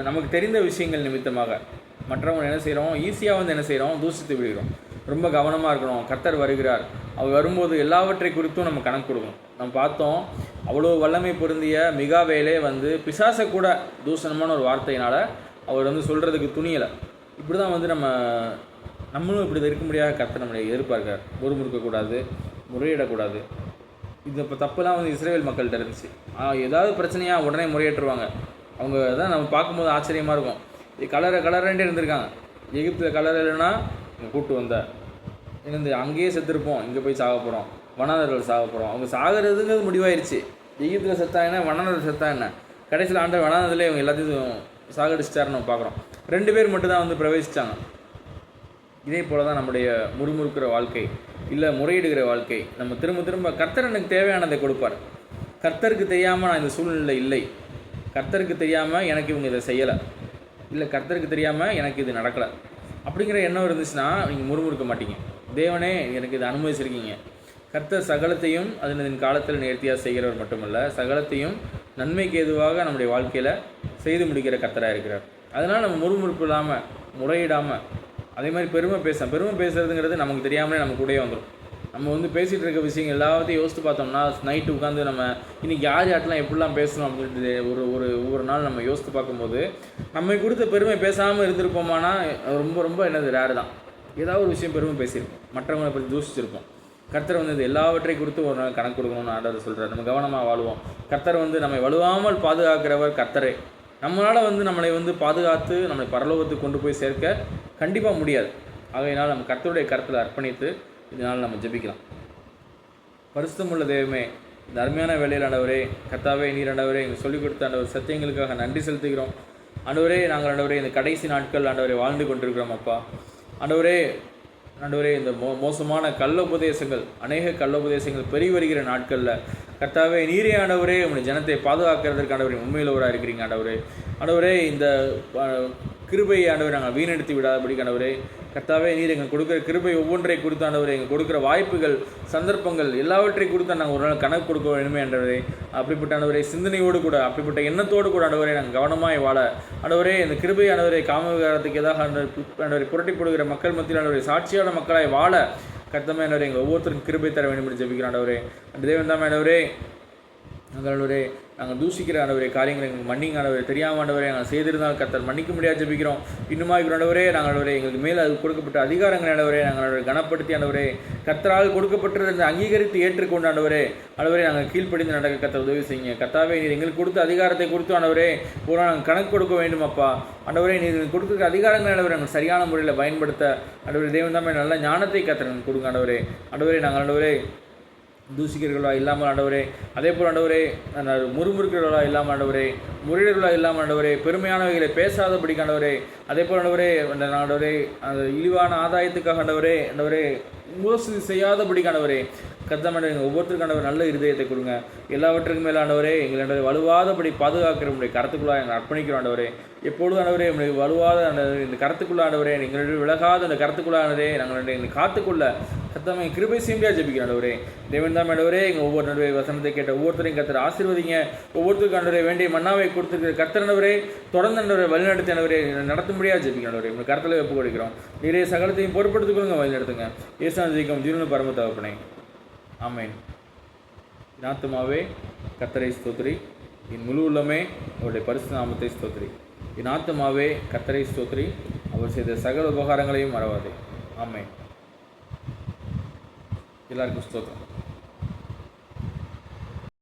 நமக்கு தெரிந்த விஷயங்கள் நிமித்தமாக மற்றவங்க என்ன செய்கிறோம், ஈஸியாக வந்து என்ன செய்கிறோம், தூசித்து விடுகிறோம். ரொம்ப கவனமாக இருக்கணும். கர்த்தர் வருகிறார், அவர் வரும்போது எல்லாவற்றை குறித்தும் நம்ம கணக்கு கொடுக்கணும். நம்ம பார்த்தோம், அவ்வளோ வல்லமை பொருந்திய மிகாவேலே வந்து பிசாசை கூட தூஷணமான ஒரு வார்த்தையினால் அவர் வந்து சொல்கிறதுக்கு துணியலை. இப்படி தான் வந்து நம்மளும் இப்படி இருக்க முடியாத கர்த்தர் நம்மளை எதிர்பார்க்கார். முறுமுறுக்கக்கூடாது, முறையிடக்கூடாது. இது இப்போ தப்புலாம் வந்து இஸ்ரேல் மக்கள்கிட்ட இருந்துச்சு. ஏதாவது பிரச்சனையாக உடனே முறையேற்றுவாங்க. அவங்க தான் நம்ம பார்க்கும்போது ஆச்சரியமாக இருக்கும். கலரண்டே இருந்திருக்காங்க. எகிப்தில் கலர் இல்லைன்னா இங்கே கூப்பிட்டு வந்த இருந்து அங்கேயே செத்துருப்போம், இங்கே போய் சாக போகிறோம், வனாந்தர்கள் சாக போகிறோம். அவங்க சாகிறதுங்கிறது முடிவாயிருச்சு. எகிப்தில் செத்தா என்ன, வனாந்தர்கள் செத்தா என்ன, கடைசியில் ஆண்டவர் வனாந்தரில் இவங்க எல்லாத்தையும் சாகடிச்சிட்டாருன்னு நம்ம பார்க்குறோம். 2 பேர் மட்டும்தான் வந்து பிரவேசித்தாங்க. இதே போல் தான் நம்முடைய முறுமுறுக்கிற வாழ்க்கை, இல்லை முறையிடுகிற வாழ்க்கை. நம்ம திரும்ப கர்த்தர் எனக்கு தேவையானதை கொடுப்பார். கர்த்தருக்கு தெரியாமல் நான் இந்த சூழ்நிலை இல்லை, கர்த்தருக்கு தெரியாமல் எனக்கு இவங்க இதை செய்யலை, இல்லை கர்த்தருக்கு தெரியாமல் எனக்கு இது நடக்கலை அப்படிங்கிற எண்ணம் இருந்துச்சுன்னா நீங்கள் முறுமுறுக்க மாட்டீங்க. தேவனே எனக்கு இதை அனுமதிச்சிருக்கீங்க. கர்த்தர் சகலத்தையும் அதன் காலத்தில் நேர்த்தியாக செய்கிறவர் மட்டுமல்ல, சகலத்தையும் நன்மைக்கு ஏதுவாக நம்முடைய வாழ்க்கையில் செய்து முடிக்கிற கர்த்தராக இருக்கிறார். அதனால் நம்ம முறுமுறுப்பு இல்லாமல், முறையிடாமல், அதே மாதிரி பெருமை பேசுகிறதுங்கிறது நமக்கு தெரியாமலே நம்ம கூடயே வந்துடும். நம்ம வந்து பேசிகிட்டு இருக்க விஷயங்கள் எல்லாத்தையும் யோசித்து பார்த்தோம்னா, நைட்டு உட்காந்து நம்ம இன்றைக்கி யார்ட்டெலாம் எப்படிலாம் பேசணும் அப்படின்ட்டு ஒவ்வொரு நாள் நம்ம யோசித்து பார்க்கும்போது, நம்ம கொடுத்த பெருமை பேசாமல் இருந்திருப்போமானா ரொம்ப என்னது ரேர் தான். ஏதாவது ஒரு விஷயம் பெருமை பேசியிருப்போம், மற்றவங்களை பற்றி தூஷிச்சிருப்போம். கர்த்தர் வந்து இது எல்லாவற்றையும் குறித்து ஒரு நாள் கணக்கு கொடுக்கணும்னு ஆண்டவர் சொல்கிறார். நம்ம கவனமாக வாழ்வோம். கர்த்தர் வந்து நம்மை வலுவாமல் பாதுகாக்கிறவர் கர்த்தரே. நம்மளால் வந்து நம்மளை வந்து பாதுகாத்து நம்மளை பரலோகத்துக்கு கொண்டு போய் சேர்க்க கண்டிப்பாக முடியாது. ஆகையினால் நம்ம கர்த்தருடைய கருத்தில் அர்ப்பணித்து இதனால் நம்ம ஜெபிக்கலாம். பரிசுத்தமுள்ள தெய்வமே, இந்த அருமையான வேலையில் ஆண்டவரே, கர்த்தாவே நீர் ஆண்டவரே எங்களுக்கு சொல்லிக் கொடுத்த ஆண்டவர் சத்தியங்களுக்காக நன்றி செலுத்துகிறோம். ஆண்டவரே, நாங்கள் ஆண்டவரே இந்த கடைசி நாட்கள் ஆண்டவரை வாழ்ந்து கொண்டிருக்கிறோம் அப்பா. ஆண்டவரே இந்த மோசமான கள்ளோபதேசங்கள், அநேக கள்ளோபதேசங்கள் பெருகி வருகிற நாட்களில் கர்த்தாவே நீரே ஆண்டவரே உங்களுடைய ஜனத்தை பாதுகாக்கிறதுக்கு ஆண்டவரே உண்மையிலவராக இருக்கிறீங்க. ஆண்டவரே இந்த கிருபையை ஆண்டவரை நாங்கள் வீணெடுத்து விடாதபடி ஆண்டவரே கர்த்தாவே நீர் எங்கள் கொடுக்குற கிருபை ஒவ்வொன்றை கொடுத்து ஆண்டவரே எங்கள் கொடுக்குற வாய்ப்புகள், சந்தர்ப்பங்கள் எல்லாவற்றையும் கொடுத்து நாங்கள் ஒரு நாள் கணக்கு கொடுக்க வேணுமே ஆண்டவரே. அப்படிப்பட்ட ஆண்டவரே சிந்தனையோடு கூட, அப்படிப்பட்ட எண்ணத்தோடு கூட ஆண்டவரே நாங்கள் கவனமாய் வாழ ஆண்டவரே இந்த கிருபை ஆண்டவரை காமவிகாரத்துக்கு எதாக ஆண்டவரை புரட்டி போடுகிற மக்கள் மத்தியில் ஆண்டவரை சாட்சியான மக்களாய் வாழ கர்த்தமே ஆண்டவரே எங்கள் ஒவ்வொருத்தருக்கும் கிருபை தர வேண்டும் என்று ஜெபிக்கிறோம் ஆண்டவரே. அந்த தேவன் தான் ஆண்டவரே நாங்கள் தூஷிக்கிற ஆண்டவரே காரியங்களை எங்களுக்கு மன்னிங்க ஆண்டவரே. தெரியாமல் ஆண்டவரே நாங்கள் செய்திருந்தால் கர்த்தர் மன்னிக்க முடியாது ஜெபிக்கிறோம். இன்னுமா ஆண்டவரே நாங்கள் ஆண்டவரே எங்களுக்கு மேலே அது கொடுக்கப்பட்ட அதிகாரங்கள் ஆண்டவரே நாங்கள் கனப்படுத்தி ஆண்டவரே கர்த்தரால் கொடுக்கப்பட்டிருந்த அங்கீகரித்து ஏற்றுக்கொண்டு ஆண்டவரே நாங்கள் கீழ்ப்படிந்து நடக்க கர்த்தர் உதவி செய்யுங்க. கர்த்தாவே நீர் எங்களுக்கு கொடுத்த அதிகாரத்தை கொடுத்து ஆண்டவரே பூரா நாங்கள் கணக்கு கொடுக்க வேண்டும் அப்பா. ஆண்டவரே நீர் கொடுத்துருக்க அதிகாரங்கள் ஆண்டவரே நாங்கள் சரியான முறையில் பயன்படுத்த ஆண்டவரே தேவன் தான் நல்ல ஞானத்தை கர்த்தர் கொடுங்க ஆண்டவரே நாங்கள் ஆண்டவரே தூசிக்கிறவர்களா இல்லாமல் ஆண்டவரே, அதே போல் ஆண்டவரே முறுமுறுக்கிறவர்களா இல்லாமல் ஆண்டவரே, முறையீடுகளா இல்லாமல் ஆண்டவரே, பெருமையானவைகளை பேசாதபடி ஆண்டவரே, அதே போல் ஆண்டவரே அந்த இழிவான ஆதாயத்துக்காக ஆண்டவரே மோசடி செய்யாதபடி ஆண்டவரே கர்த்தர் எங்கள் ஒவ்வொருத்தருக்கும் ஆண்டவர் நல்ல இருதயத்தை கொடுங்க. எல்லாவற்றுக்கும் மேலே ஆண்டவரே எங்களை வலுவாதபடி பாதுகாக்கிற உங்களுடைய கருத்துக்குள்ளாக எங்களை அர்ப்பணிக்கிறோம் ஆண்டவரே. எப்பொழுதும் ஆண்டவரே உங்களுடைய வலுவாத இந்த கருத்துக்குள்ள ஆண்டவரே எங்களுடைய விலகாத அந்த கருத்துக்குள்ளானதே எங்களை காத்துக்குள்ள கர்த்தமை கிருபை செய்ய ஜெபிக்கிறோம் ஆண்டவரே. தேவன் தான் ஆண்டவரே எங்கள் ஒவ்வொரு நடுவே வசனத்தை கேட்ட ஒவ்வொருத்தரையும் கர்த்தர் ஆசீர்வதிங்க. ஒவ்வொருத்தருக்கும் ஆண்டவரே வேண்டிய மன்னாவை கொடுத்துருக்கிற கர்த்தர் ஆண்டவரே தொடர்ந்து ஆண்டவரை வழிநடத்தி ஆண்டவரே நடத்தும்படியாக ஜெபிக்கிறோம் ஆண்டவரே. உங்கள் கருத்தில் ஒப்பு கொடுக்கிறோம். நிறைய சகலத்தையும் பொறுப்படுத்திக் கொள்ளுங்க, வழிநடத்துங்க. ஏசான் ஜெயிக்கும் ஜீவன பரம தகப்பனே, ஆமென். என் ஆத்துமாவே கர்த்தரை ஸ்தோத்திரி, என் முழு உள்ளமே அவருடைய பரிசுத்த நாமத்தை ஸ்தோத்திரி. என் ஆத்துமாவே கர்த்தரை ஸ்தோத்திரி, அவர் செய்த சகல உபகாரங்களையும் மறவாதே. ஆமென். எல்லாருக்கும் ஸ்தோத்திரம்.